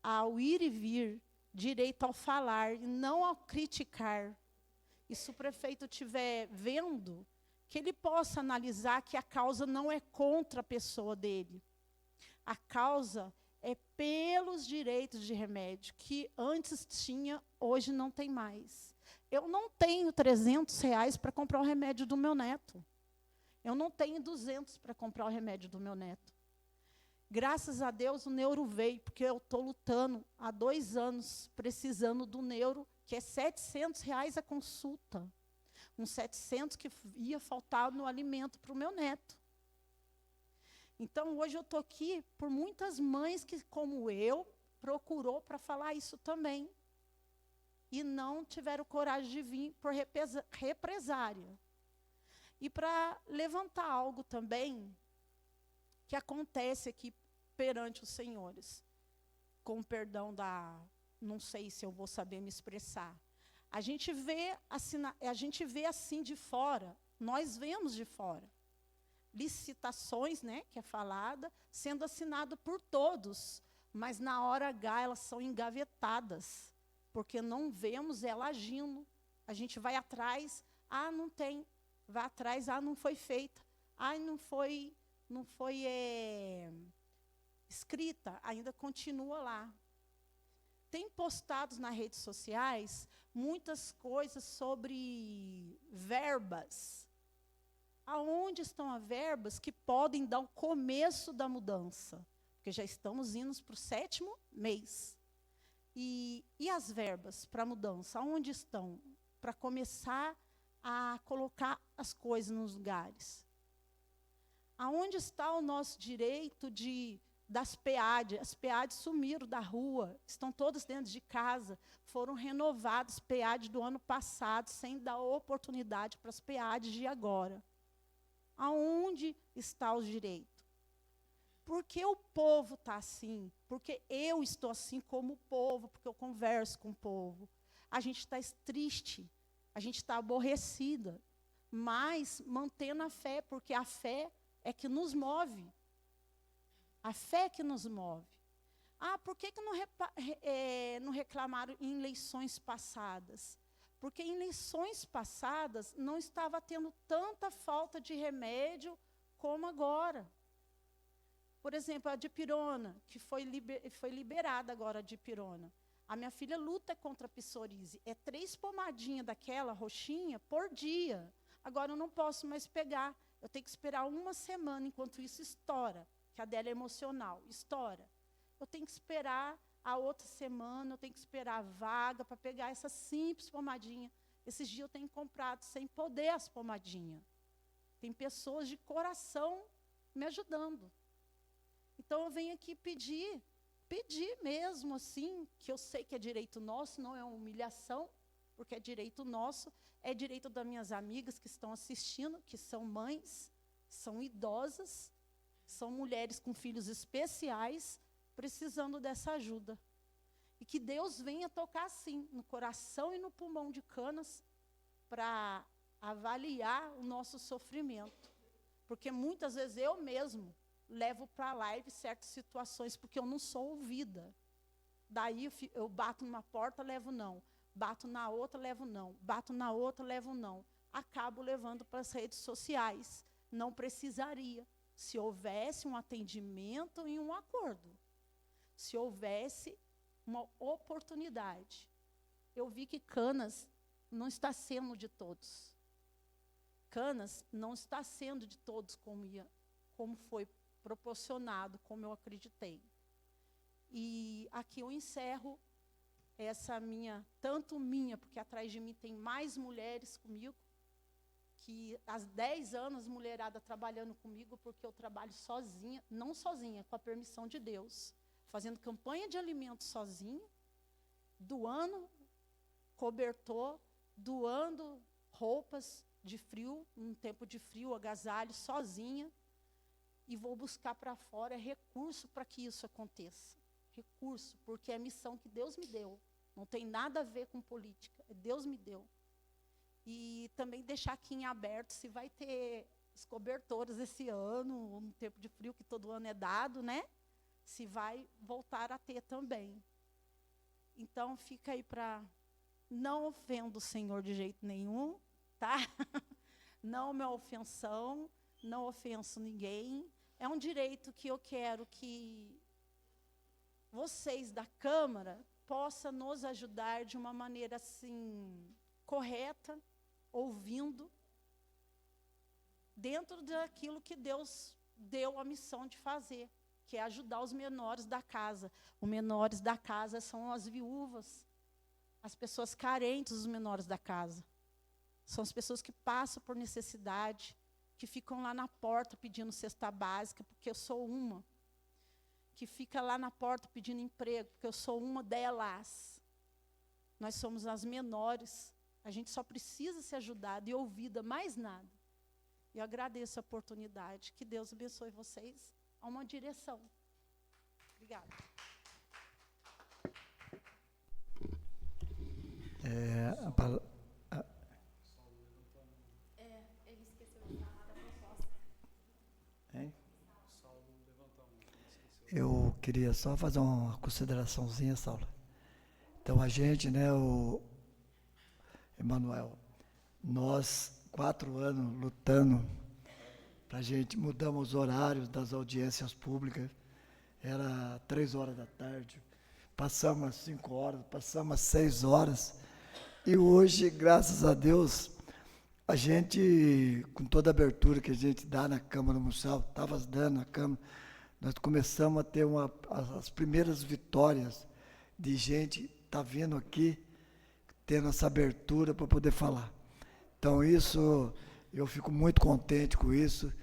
ao ir e vir, direito ao falar e não ao criticar. E se o prefeito estiver vendo, que ele possa analisar que a causa não é contra a pessoa dele. A causa é pelos direitos de remédio, que antes tinha, hoje não tem mais. Eu não tenho R$300 para comprar o remédio do meu neto. Eu não tenho 200 para comprar o remédio do meu neto. Graças a Deus o neuro veio, porque eu estou lutando há 2 anos, precisando do neuro, que é R$700 a consulta. Uns 700 que ia faltar no alimento para o meu neto. Então, hoje eu estou aqui por muitas mães que, como eu, procurou para falar isso também. E não tiveram coragem de vir por represária. E para levantar algo também que acontece aqui perante os senhores, com perdão não sei se eu vou saber me expressar. A gente vê assim de fora, nós vemos de fora. Licitações, né, que é falada, sendo assinada por todos, mas na hora H elas são engavetadas, porque não vemos ela agindo. A gente vai atrás, não tem, vai atrás, não foi feita, não foi escrita, ainda continua lá. Tem postados nas redes sociais muitas coisas sobre verbas. Aonde estão as verbas que podem dar o começo da mudança? Porque já estamos indo para o 7º mês. E as verbas para mudança, aonde estão? Para começar a colocar as coisas nos lugares. Aonde está o nosso direito das PEAD? As PEAD sumiram da rua, estão todas dentro de casa, foram renovadas PEAD do ano passado, sem dar oportunidade para as PEAD de agora. Aonde está o direito? Por que o povo está assim? Porque eu estou assim como o povo, porque eu converso com o povo. A gente está triste, a gente está aborrecida, mas mantendo a fé, porque a fé é que nos move. A fé que nos move. Por que não reclamaram em eleições passadas? Porque em eleições passadas não estava tendo tanta falta de remédio como agora. Por exemplo, a dipirona, que foi liberada agora a dipirona. A minha filha luta contra a psoríase. É 3 pomadinhas daquela roxinha por dia. Agora eu não posso mais pegar. Eu tenho que esperar 1 semana, enquanto isso estoura. Que a dela é emocional, estoura. Eu tenho que esperar a outra semana, eu tenho que esperar a vaga para pegar essa simples pomadinha. Esses dias eu tenho comprado sem poder as pomadinhas. Tem pessoas de coração me ajudando. Então eu venho aqui pedir mesmo assim, que eu sei que é direito nosso, não é uma humilhação, porque é direito nosso, é direito das minhas amigas que estão assistindo, que são mães, são idosas, são mulheres com filhos especiais, precisando dessa ajuda. E que Deus venha tocar, sim, no coração e no pulmão de Canas, para avaliar o nosso sofrimento. Porque muitas vezes eu mesmo levo para a live certas situações, porque eu não sou ouvida. Daí eu bato numa porta, levo não. Bato na outra, levo não. Bato na outra, levo não. Acabo levando para as redes sociais. Não precisaria, se houvesse um atendimento e um acordo. Se houvesse uma oportunidade. Eu vi que Canas não está sendo de todos. Canas não está sendo de todos como foi proporcionado, como eu acreditei. E aqui eu encerro essa porque atrás de mim tem mais mulheres comigo, que há 10 anos, mulherada trabalhando comigo, porque eu trabalho sozinha, não sozinha, com a permissão de Deus, fazendo campanha de alimentos sozinha, doando cobertor, doando roupas de frio, num tempo de frio, agasalho, sozinha, e vou buscar para fora recurso para que isso aconteça. Recurso, porque é a missão que Deus me deu. Não tem nada a ver com política, Deus me deu. E também deixar aqui em aberto se vai ter os cobertores esse ano, no tempo de frio, que todo ano é dado, né? Se vai voltar a ter também. Então, fica aí para... Não ofendo o Senhor de jeito nenhum, tá? Não me ofensão, não ofenso ninguém. É um direito que eu quero que vocês da Câmara possam nos ajudar de uma maneira assim, correta, ouvindo, dentro daquilo que Deus deu a missão de fazer, que é ajudar os menores da casa. Os menores da casa são as viúvas, as pessoas carentes, os menores da casa. São as pessoas que passam por necessidade, que ficam lá na porta pedindo cesta básica, porque eu sou uma. Que fica lá na porta pedindo emprego, porque eu sou uma delas. Nós somos as menores. A gente só precisa ser ajudada e ouvida, mais nada. Eu agradeço a oportunidade. Que Deus abençoe vocês a uma direção. Obrigada. Ele esqueceu de falar da proposta. Hein? Eu queria só fazer uma consideraçãozinha, Saulo. Então, a gente, né, o Emanuel, nós, 4 anos lutando para a gente, mudamos os horários das audiências públicas, era 3 horas da tarde, passamos às 5 horas, passamos às 6 horas, e hoje, graças a Deus, a gente, com toda a abertura que a gente dá na Câmara Municipal, estava dando na Câmara, nós começamos a ter as primeiras vitórias de gente tá vindo aqui, tendo essa abertura para poder falar. Então, isso, eu fico muito contente com isso,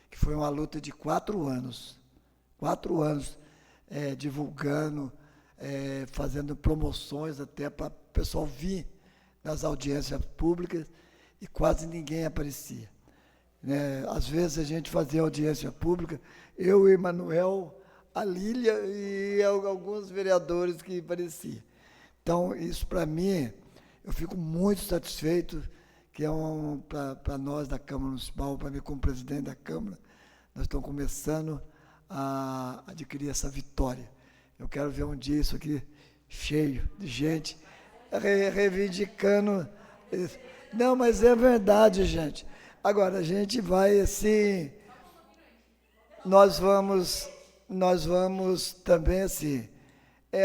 que foi uma luta de 4 anos. 4 anos divulgando, fazendo promoções até para o pessoal vir nas audiências públicas e quase ninguém aparecia. Às vezes a gente fazia audiência pública, eu, o Emanuel, a Lília e alguns vereadores que apareciam. Então, isso para mim, eu fico muito satisfeito, que é para nós da Câmara Municipal, para mim como presidente da Câmara, nós estamos começando a adquirir essa vitória. Eu quero ver um dia isso aqui cheio de gente reivindicando isso. Não, mas é verdade, gente. Agora, a gente vai assim, nós vamos também assim,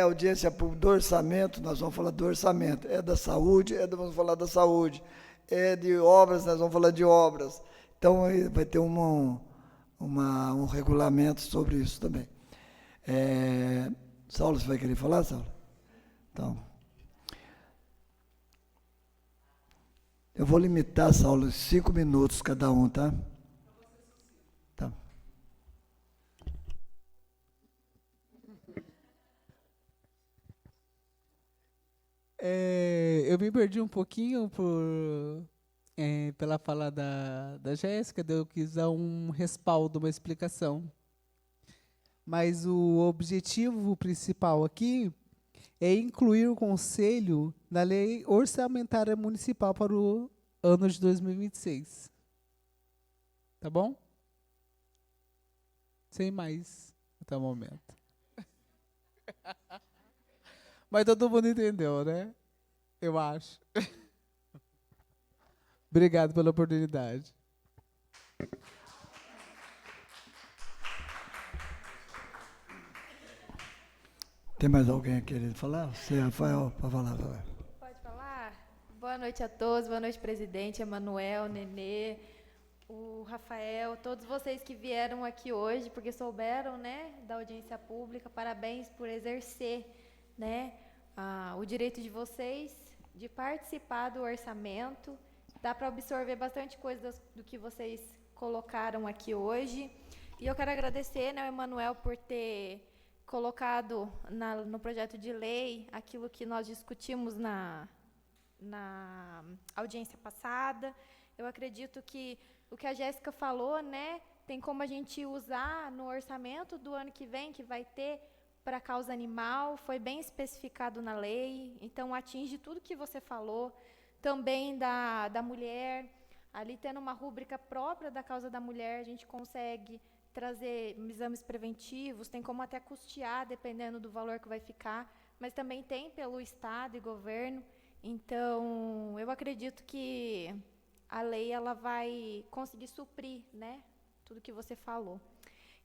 audiência pública do orçamento, nós vamos falar do orçamento, da saúde, vamos falar da saúde, de obras, nós vamos falar de obras. Então, vai ter um regulamento sobre isso também. Saulo, você vai querer falar, Saulo? Então, eu vou limitar, Saulo, 5 minutos cada um, tá? Tá. Eu me perdi um pouquinho pela fala da Jéssica, eu quis dar um respaldo, uma explicação. Mas o objetivo principal aqui é incluir o Conselho na Lei Orçamentária Municipal para o ano de 2026. Tá bom? Sem mais até o momento. Mas todo mundo entendeu, né? Eu acho. Obrigado pela oportunidade. Tem mais alguém querendo falar? Você, Rafael, para falar. Pode falar? Boa noite a todos, boa noite, presidente, Emanuel, Nenê, o Rafael, todos vocês que vieram aqui hoje, porque souberam, né, da audiência pública, parabéns por exercer, né, o direito de vocês de participar do orçamento. Dá para absorver bastante coisa do que vocês colocaram aqui hoje. E eu quero agradecer, né, ao Emanuel por ter colocado no projeto de lei aquilo que nós discutimos na audiência passada. Eu acredito que o que a Jéssica falou, né, tem como a gente usar no orçamento do ano que vem, que vai ter para a causa animal, foi bem especificado na lei, então atinge tudo que você falou, também da mulher, ali tendo uma rúbrica própria da causa da mulher, a gente consegue trazer exames preventivos, tem como até custear, dependendo do valor que vai ficar, mas também tem pelo Estado e governo. Então, eu acredito que a lei ela vai conseguir suprir, né, tudo que você falou.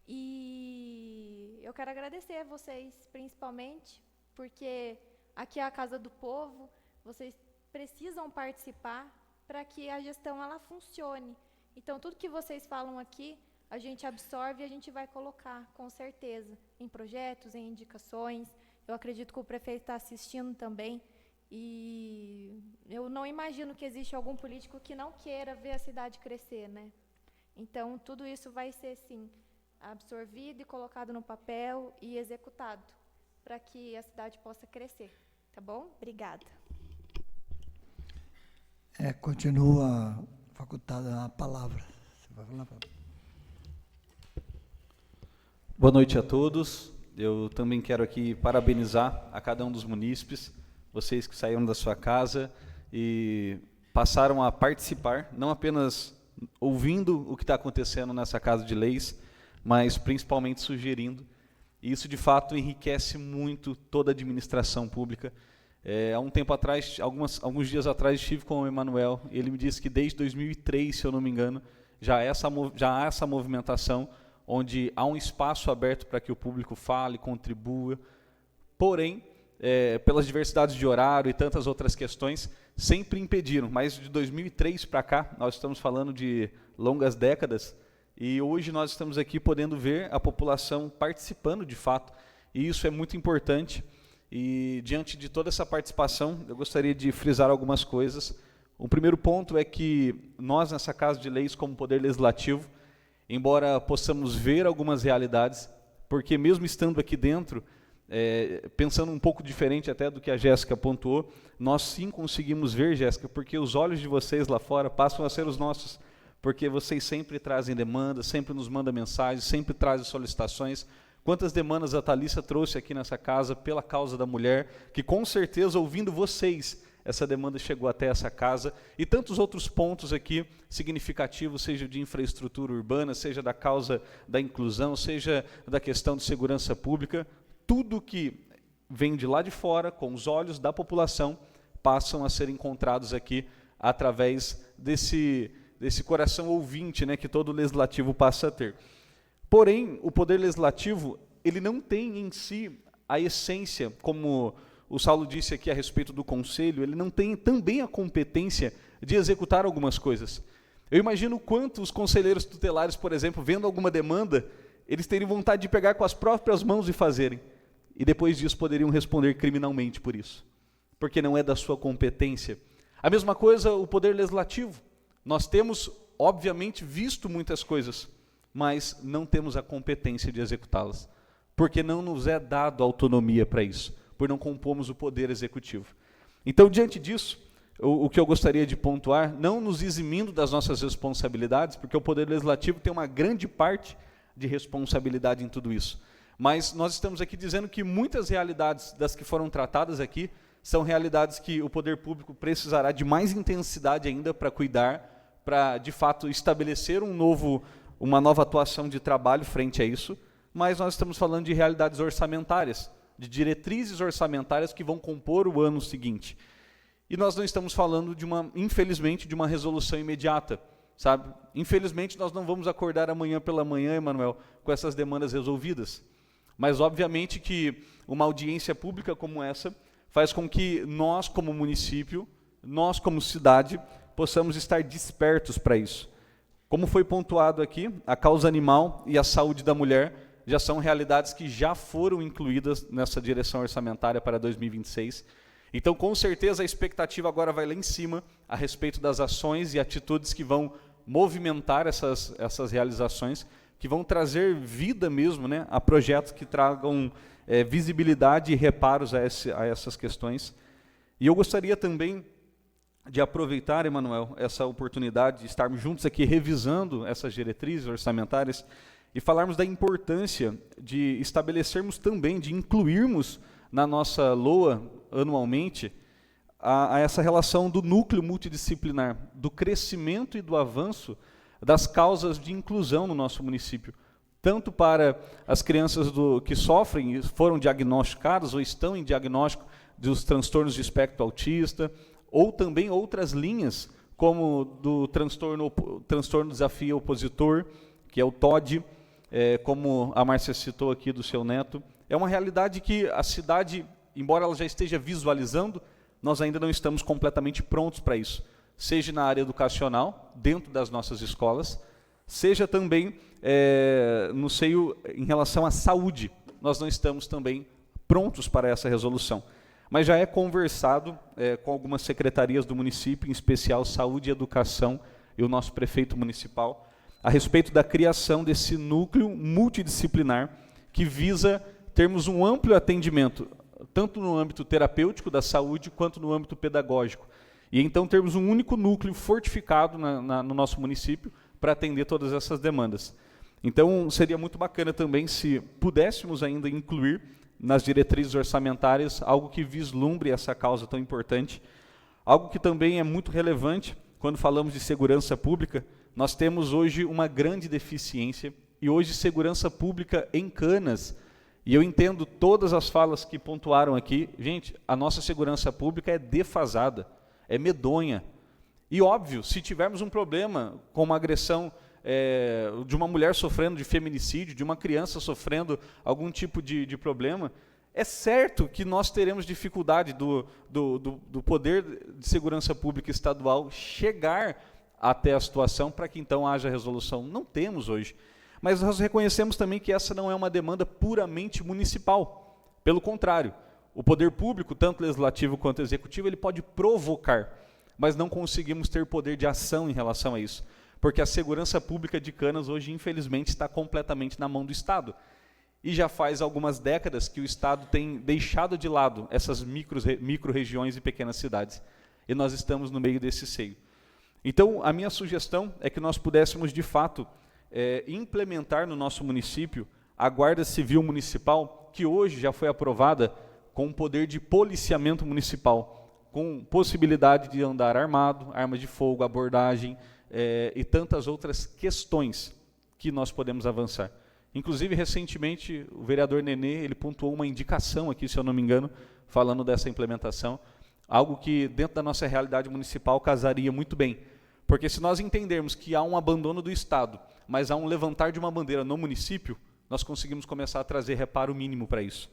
E eu quero agradecer a vocês, principalmente, porque aqui é a Casa do Povo, vocês precisam participar para que a gestão ela funcione. Então, tudo que vocês falam aqui, a gente absorve e a gente vai colocar, com certeza, em projetos, em indicações. Eu acredito que o prefeito está assistindo também. E eu não imagino que existe algum político que não queira ver a cidade crescer, né? Então, tudo isso vai ser, sim, absorvido e colocado no papel e executado, para que a cidade possa crescer. Tá bom? Obrigada. Continua facultada a palavra. Você vai falar, Paulo? Boa noite a todos. Eu também quero aqui parabenizar a cada um dos munícipes, vocês que saíram da sua casa e passaram a participar, não apenas ouvindo o que está acontecendo nessa Casa de Leis, mas principalmente sugerindo. E isso, de fato, enriquece muito toda a administração pública. Há um tempo atrás, alguns dias atrás, estive com o Emanuel, e ele me disse que desde 2003, se eu não me engano, já há essa movimentação, onde há um espaço aberto para que o público fale, contribua, porém, pelas diversidades de horário e tantas outras questões, sempre impediram. Mas de 2003 para cá, nós estamos falando de longas décadas, e hoje nós estamos aqui podendo ver a população participando de fato, e isso é muito importante. E diante de toda essa participação, eu gostaria de frisar algumas coisas. O primeiro ponto é que nós, nessa Casa de Leis, como Poder Legislativo, embora possamos ver algumas realidades, porque mesmo estando aqui dentro, pensando um pouco diferente até do que a Jéssica pontuou, nós sim conseguimos ver, Jéssica, porque os olhos de vocês lá fora passam a ser os nossos, porque vocês sempre trazem demandas, sempre nos mandam mensagens, sempre trazem solicitações. Quantas demandas a Thalissa trouxe aqui nessa casa pela causa da mulher, que com certeza, ouvindo vocês, essa demanda chegou até essa casa, e tantos outros pontos aqui significativos, seja de infraestrutura urbana, seja da causa da inclusão, seja da questão de segurança pública, tudo que vem de lá de fora, com os olhos da população, passam a ser encontrados aqui através desse coração ouvinte, né, que todo legislativo passa a ter. Porém, o poder legislativo, ele não tem em si a essência, como o Saulo disse aqui a respeito do conselho, ele não tem também a competência de executar algumas coisas. Eu imagino quanto os conselheiros tutelares, por exemplo, vendo alguma demanda, eles teriam vontade de pegar com as próprias mãos e fazerem. E depois disso poderiam responder criminalmente por isso, porque não é da sua competência. A mesma coisa o poder legislativo. Nós temos, obviamente, visto muitas coisas, mas não temos a competência de executá-las, porque não nos é dado autonomia para isso, por não compomos o poder executivo. Então, diante disso, o que eu gostaria de pontuar, não nos eximindo das nossas responsabilidades, porque o poder legislativo tem uma grande parte de responsabilidade em tudo isso, mas nós estamos aqui dizendo que muitas realidades das que foram tratadas aqui são realidades que o poder público precisará de mais intensidade ainda para cuidar, para, de fato, estabelecer uma nova atuação de trabalho frente a isso, mas nós estamos falando de realidades orçamentárias, de diretrizes orçamentárias que vão compor o ano seguinte. E nós não estamos falando, infelizmente, de uma resolução imediata, sabe? Infelizmente, nós não vamos acordar amanhã pela manhã, Emanuel, com essas demandas resolvidas. Mas, obviamente, que uma audiência pública como essa faz com que nós, como município, nós, como cidade, possamos estar despertos para isso. Como foi pontuado aqui, a causa animal e a saúde da mulher já são realidades que já foram incluídas nessa direção orçamentária para 2026. Então, com certeza, a expectativa agora vai lá em cima a respeito das ações e atitudes que vão movimentar essas realizações, que vão trazer vida mesmo, né, a projetos que tragam visibilidade e reparos a essas questões. E eu gostaria também de aproveitar, Emanuel, essa oportunidade de estarmos juntos aqui revisando essas diretrizes orçamentárias e falarmos da importância de estabelecermos também, de incluirmos na nossa LOA anualmente a essa relação do núcleo multidisciplinar, do crescimento e do avanço das causas de inclusão no nosso município, tanto para as crianças que sofrem, foram diagnosticadas ou estão em diagnóstico dos transtornos de espectro autista, ou também outras linhas, como do transtorno desafio opositor, que é o TOD, como a Márcia citou aqui do seu neto. É uma realidade que a cidade, embora ela já esteja visualizando, nós ainda não estamos completamente prontos para isso, seja na área educacional, dentro das nossas escolas, seja também no seio em relação à saúde. Nós não estamos também prontos para essa resolução. Mas já é conversado com algumas secretarias do município, em especial Saúde e Educação, e o nosso prefeito municipal, a respeito da criação desse núcleo multidisciplinar que visa termos um amplo atendimento, tanto no âmbito terapêutico da saúde, quanto no âmbito pedagógico. E então termos um único núcleo fortificado no nosso município para atender todas essas demandas. Então, seria muito bacana também se pudéssemos ainda incluir nas diretrizes orçamentárias algo que vislumbre essa causa tão importante. Algo que também é muito relevante, quando falamos de segurança pública, nós temos hoje uma grande deficiência, e hoje segurança pública em Canas, e eu entendo todas as falas que pontuaram aqui, gente, a nossa segurança pública é defasada, é medonha. E óbvio, se tivermos um problema com uma agressão de uma mulher sofrendo de feminicídio, de uma criança sofrendo algum tipo de problema, é certo que nós teremos dificuldade do poder de segurança pública estadual chegar até a situação para que então haja resolução. Não temos hoje. Mas nós reconhecemos também que essa não é uma demanda puramente municipal. Pelo contrário, o poder público, tanto legislativo quanto executivo, ele pode provocar, mas não conseguimos ter poder de ação em relação a isso. Porque a segurança pública de Canas hoje, infelizmente, está completamente na mão do Estado. E já faz algumas décadas que o Estado tem deixado de lado essas micro-regiões e pequenas cidades. E nós estamos no meio desse seio. Então, a minha sugestão é que nós pudéssemos, de fato, implementar no nosso município a Guarda Civil Municipal, que hoje já foi aprovada com o poder de policiamento municipal, com possibilidade de andar armado, arma de fogo, abordagem, e tantas outras questões que nós podemos avançar. Inclusive, recentemente, o vereador Nenê, ele pontuou uma indicação aqui, se eu não me engano, falando dessa implementação, algo que dentro da nossa realidade municipal casaria muito bem. Porque se nós entendermos que há um abandono do Estado, mas há um levantar de uma bandeira no município, nós conseguimos começar a trazer reparo mínimo para isso.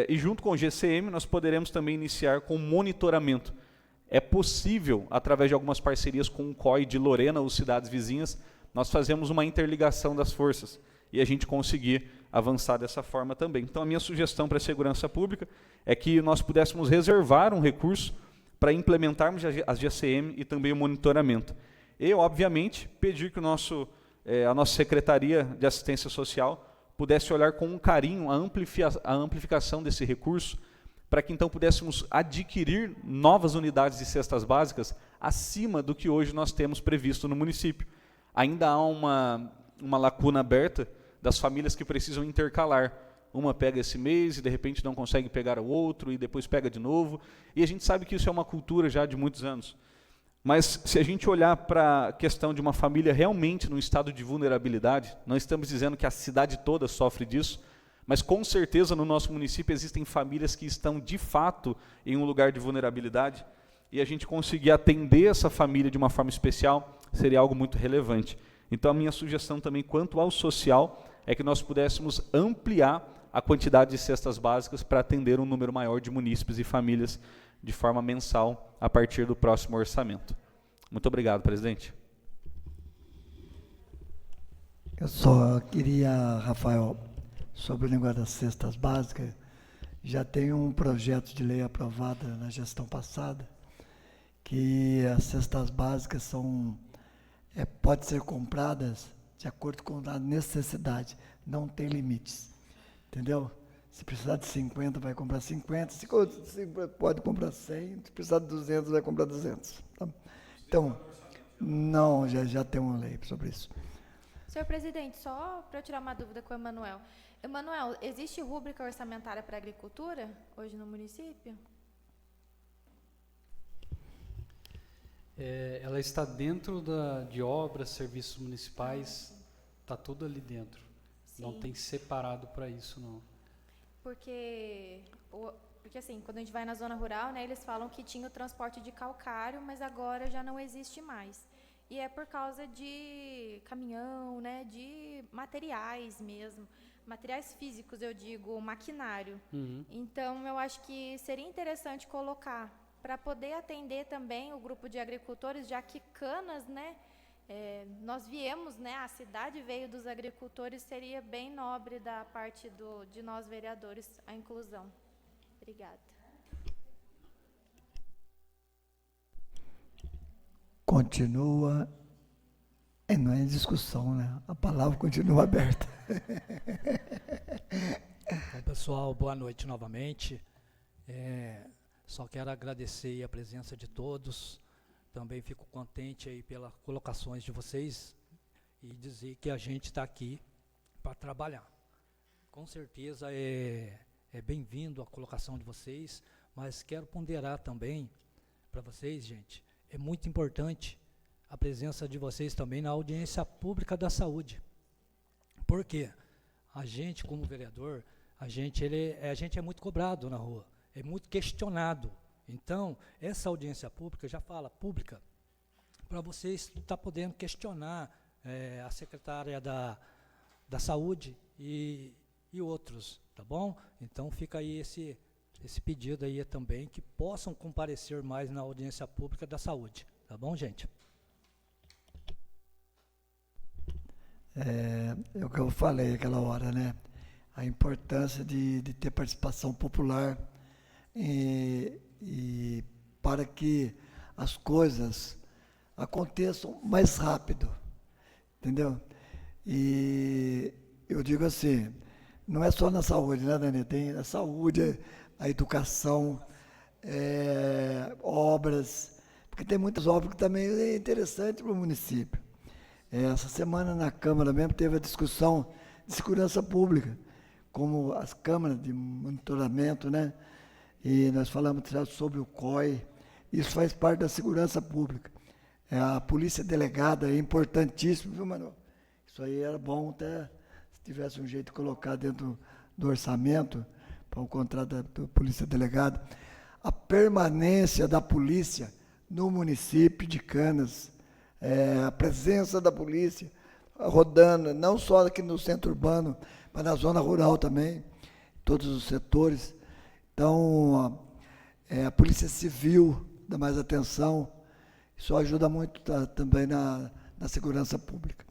E junto com o GCM, nós poderemos também iniciar com monitoramento. É possível, através de algumas parcerias com o COI de Lorena ou cidades vizinhas, nós fazemos uma interligação das forças e a gente conseguir avançar dessa forma também. Então, a minha sugestão para a segurança pública é que nós pudéssemos reservar um recurso para implementarmos as GCM e também o monitoramento. E, obviamente, pedir que a nossa Secretaria de Assistência Social pudesse olhar com um carinho a amplificação desse recurso, para que então pudéssemos adquirir novas unidades de cestas básicas acima do que hoje nós temos previsto no município. Ainda há uma lacuna aberta das famílias que precisam intercalar. Uma pega esse mês e de repente não consegue pegar o outro e depois pega de novo. E a gente sabe que isso é uma cultura já de muitos anos. Mas se a gente olhar para a questão de uma família realmente num estado de vulnerabilidade, não estamos dizendo que a cidade toda sofre disso, mas com certeza no nosso município existem famílias que estão de fato em um lugar de vulnerabilidade, e a gente conseguir atender essa família de uma forma especial seria algo muito relevante. Então a minha sugestão também quanto ao social é que nós pudéssemos ampliar a quantidade de cestas básicas para atender um número maior de munícipes e famílias de forma mensal a partir do próximo orçamento. Muito obrigado, presidente. Eu só queria, Rafael, sobre o negócio das cestas básicas, já tem um projeto de lei aprovado na gestão passada, que as cestas básicas podem ser compradas de acordo com a necessidade, não tem limites, entendeu? Se precisar de 50, vai comprar 50, se pode comprar 100, se precisar de 200, vai comprar 200. Tá? Então, não, já tem uma lei sobre isso. Senhor presidente, só para eu tirar uma dúvida com o Emanuel. Emanuel, existe rúbrica orçamentária para a agricultura hoje no município? Ela está dentro de obras, serviços municipais, está tudo ali dentro. Sim. Não tem separado para isso, não. Porque assim, quando a gente vai na zona rural, né, eles falam que tinha o transporte de calcário, mas agora já não existe mais. E é por causa de caminhão, né, de materiais mesmo, materiais físicos, eu digo, maquinário. Uhum. Então, eu acho que seria interessante colocar para poder atender também o grupo de agricultores, já que Canas, né, nós viemos, né, a cidade veio dos agricultores, seria bem nobre da parte de nós vereadores a inclusão. Obrigada. Continua, não é discussão, né? A palavra continua aberta. Bom, pessoal, boa noite novamente. Só quero agradecer a presença de todos. Também fico contente aí pelas colocações de vocês e dizer que a gente está aqui para trabalhar. Com certeza é bem-vindo a colocação de vocês, mas quero ponderar também para vocês, gente, é muito importante a presença de vocês também na audiência pública da saúde. Por quê? A gente, como vereador, a gente é muito cobrado na rua, é muito questionado. Então, essa audiência pública, já fala pública, para vocês estar podendo questionar a secretária da saúde e outros, tá bom? Então, fica aí esse pedido aí também, que possam comparecer mais na audiência pública da saúde, tá bom, gente? É o que eu falei aquela hora, né? A importância de ter participação popular e para que as coisas aconteçam mais rápido, entendeu? E eu digo assim, não é só na saúde, né, Dani? Tem a saúde, a educação, obras, porque tem muitas obras que também é interessante para o município. Essa semana na Câmara mesmo teve a discussão de segurança pública, como as câmaras de monitoramento, né? E nós falamos sobre o COI, isso faz parte da segurança pública. A polícia delegada é importantíssimo, viu, Manu? Isso aí era bom tivesse um jeito de colocar dentro do orçamento, para o contrato da Polícia Delegada, a permanência da polícia no município de Canas, a presença da polícia rodando, não só aqui no centro urbano, mas na zona rural também, todos os setores. Então, a Polícia Civil dá mais atenção, isso ajuda muito também na segurança pública.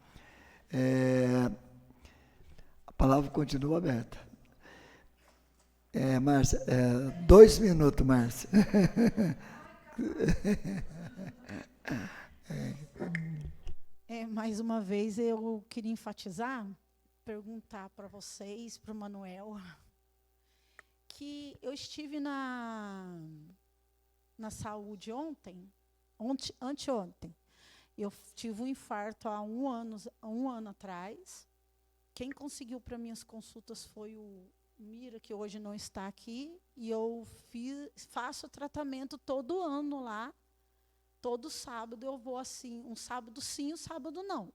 A palavra continua aberta. Márcia, 2 minutos, Márcia. Mais uma vez, eu queria enfatizar, perguntar para vocês, para o Manuel, que eu estive na saúde anteontem. Eu tive um infarto há um ano atrás. Quem conseguiu para mim as consultas foi o Mira, que hoje não está aqui, e eu faço tratamento todo ano lá. Todo sábado eu vou assim, um sábado sim, um sábado não.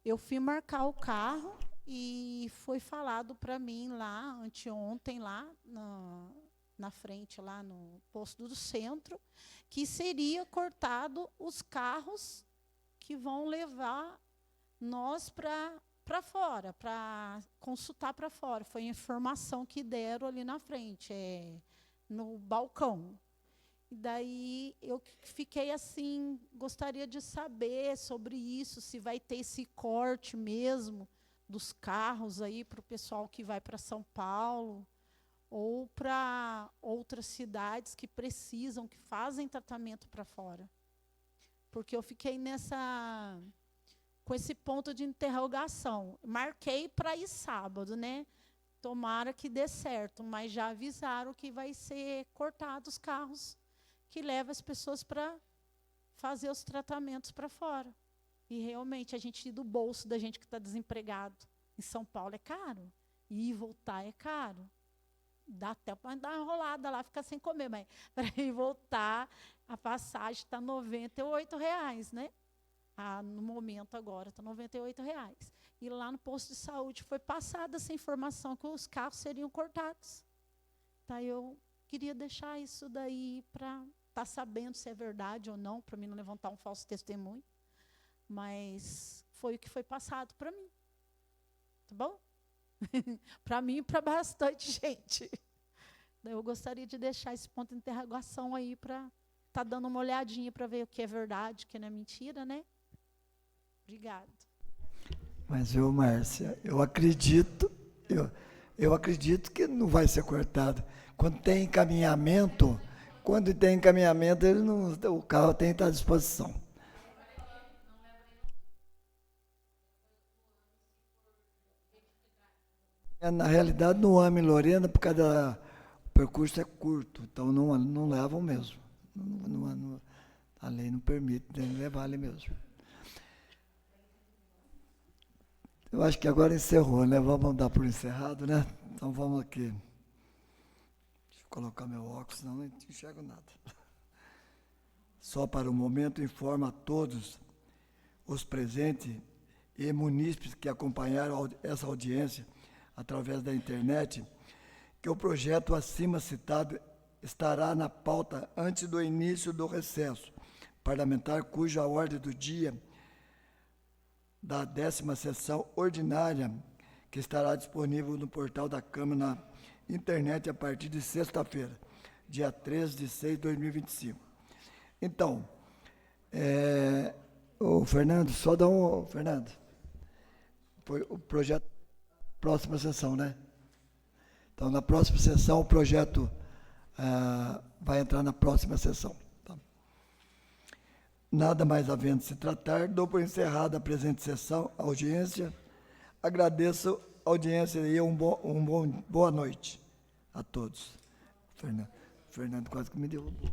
Eu fui marcar o carro e foi falado para mim lá, anteontem, lá na frente, lá no posto do centro, que seria cortado os carros que vão levar nós para fora, para consultar para fora. Foi a informação que deram ali na frente, no balcão. E daí eu fiquei assim, gostaria de saber sobre isso, se vai ter esse corte mesmo dos carros aí para o pessoal que vai para São Paulo ou para outras cidades que precisam, que fazem tratamento para fora. Porque eu fiquei com esse ponto de interrogação. Marquei para ir sábado, né? Tomara que dê certo, mas já avisaram que vai ser cortado os carros que levam as pessoas para fazer os tratamentos para fora. E realmente a gente ir do bolso da gente que está desempregado em São Paulo é caro. Ir e voltar é caro. Dá até para dar uma rolada lá, ficar sem comer, mas para ir voltar, a passagem está R$ 98,00, né? No momento agora está R$ 98,00. E lá no posto de saúde foi passada essa informação que os carros seriam cortados. Tá, eu queria deixar isso daí para estar sabendo se é verdade ou não, para mim não levantar um falso testemunho. Mas foi o que foi passado para mim. Tá bom? Para mim e para bastante gente. Eu gostaria de deixar esse ponto de interrogação aí para estar dando uma olhadinha para ver o que é verdade, o que não é mentira, né? Obrigada. Mas Márcia, eu acredito que não vai ser cortado. Quando tem encaminhamento, o carro tem que estar à disposição. Na realidade, no AME Lorena, por causa do percurso é curto, então não levam mesmo. A lei não permite levar ali mesmo. Eu acho que agora encerrou, né? Vamos dar por encerrado, né? Então vamos aqui. Deixa eu colocar meu óculos, senão não enxergo nada. Só para o momento, informo a todos os presentes e munícipes que acompanharam essa audiência através da internet, que o projeto acima citado estará na pauta antes do início do recesso parlamentar, cuja ordem do dia da 10ª sessão ordinária, que estará disponível no portal da Câmara na internet a partir de sexta-feira, dia 13/6/2025. Então, o Fernando, só dá um... Fernando, o projeto... Próxima sessão, né? Então, na próxima sessão, o projeto vai entrar na próxima sessão. Tá? Nada mais havendo se tratar, dou por encerrada a presente sessão, a audiência. Agradeço a audiência e boa noite a todos. Fernando quase que me derrubou.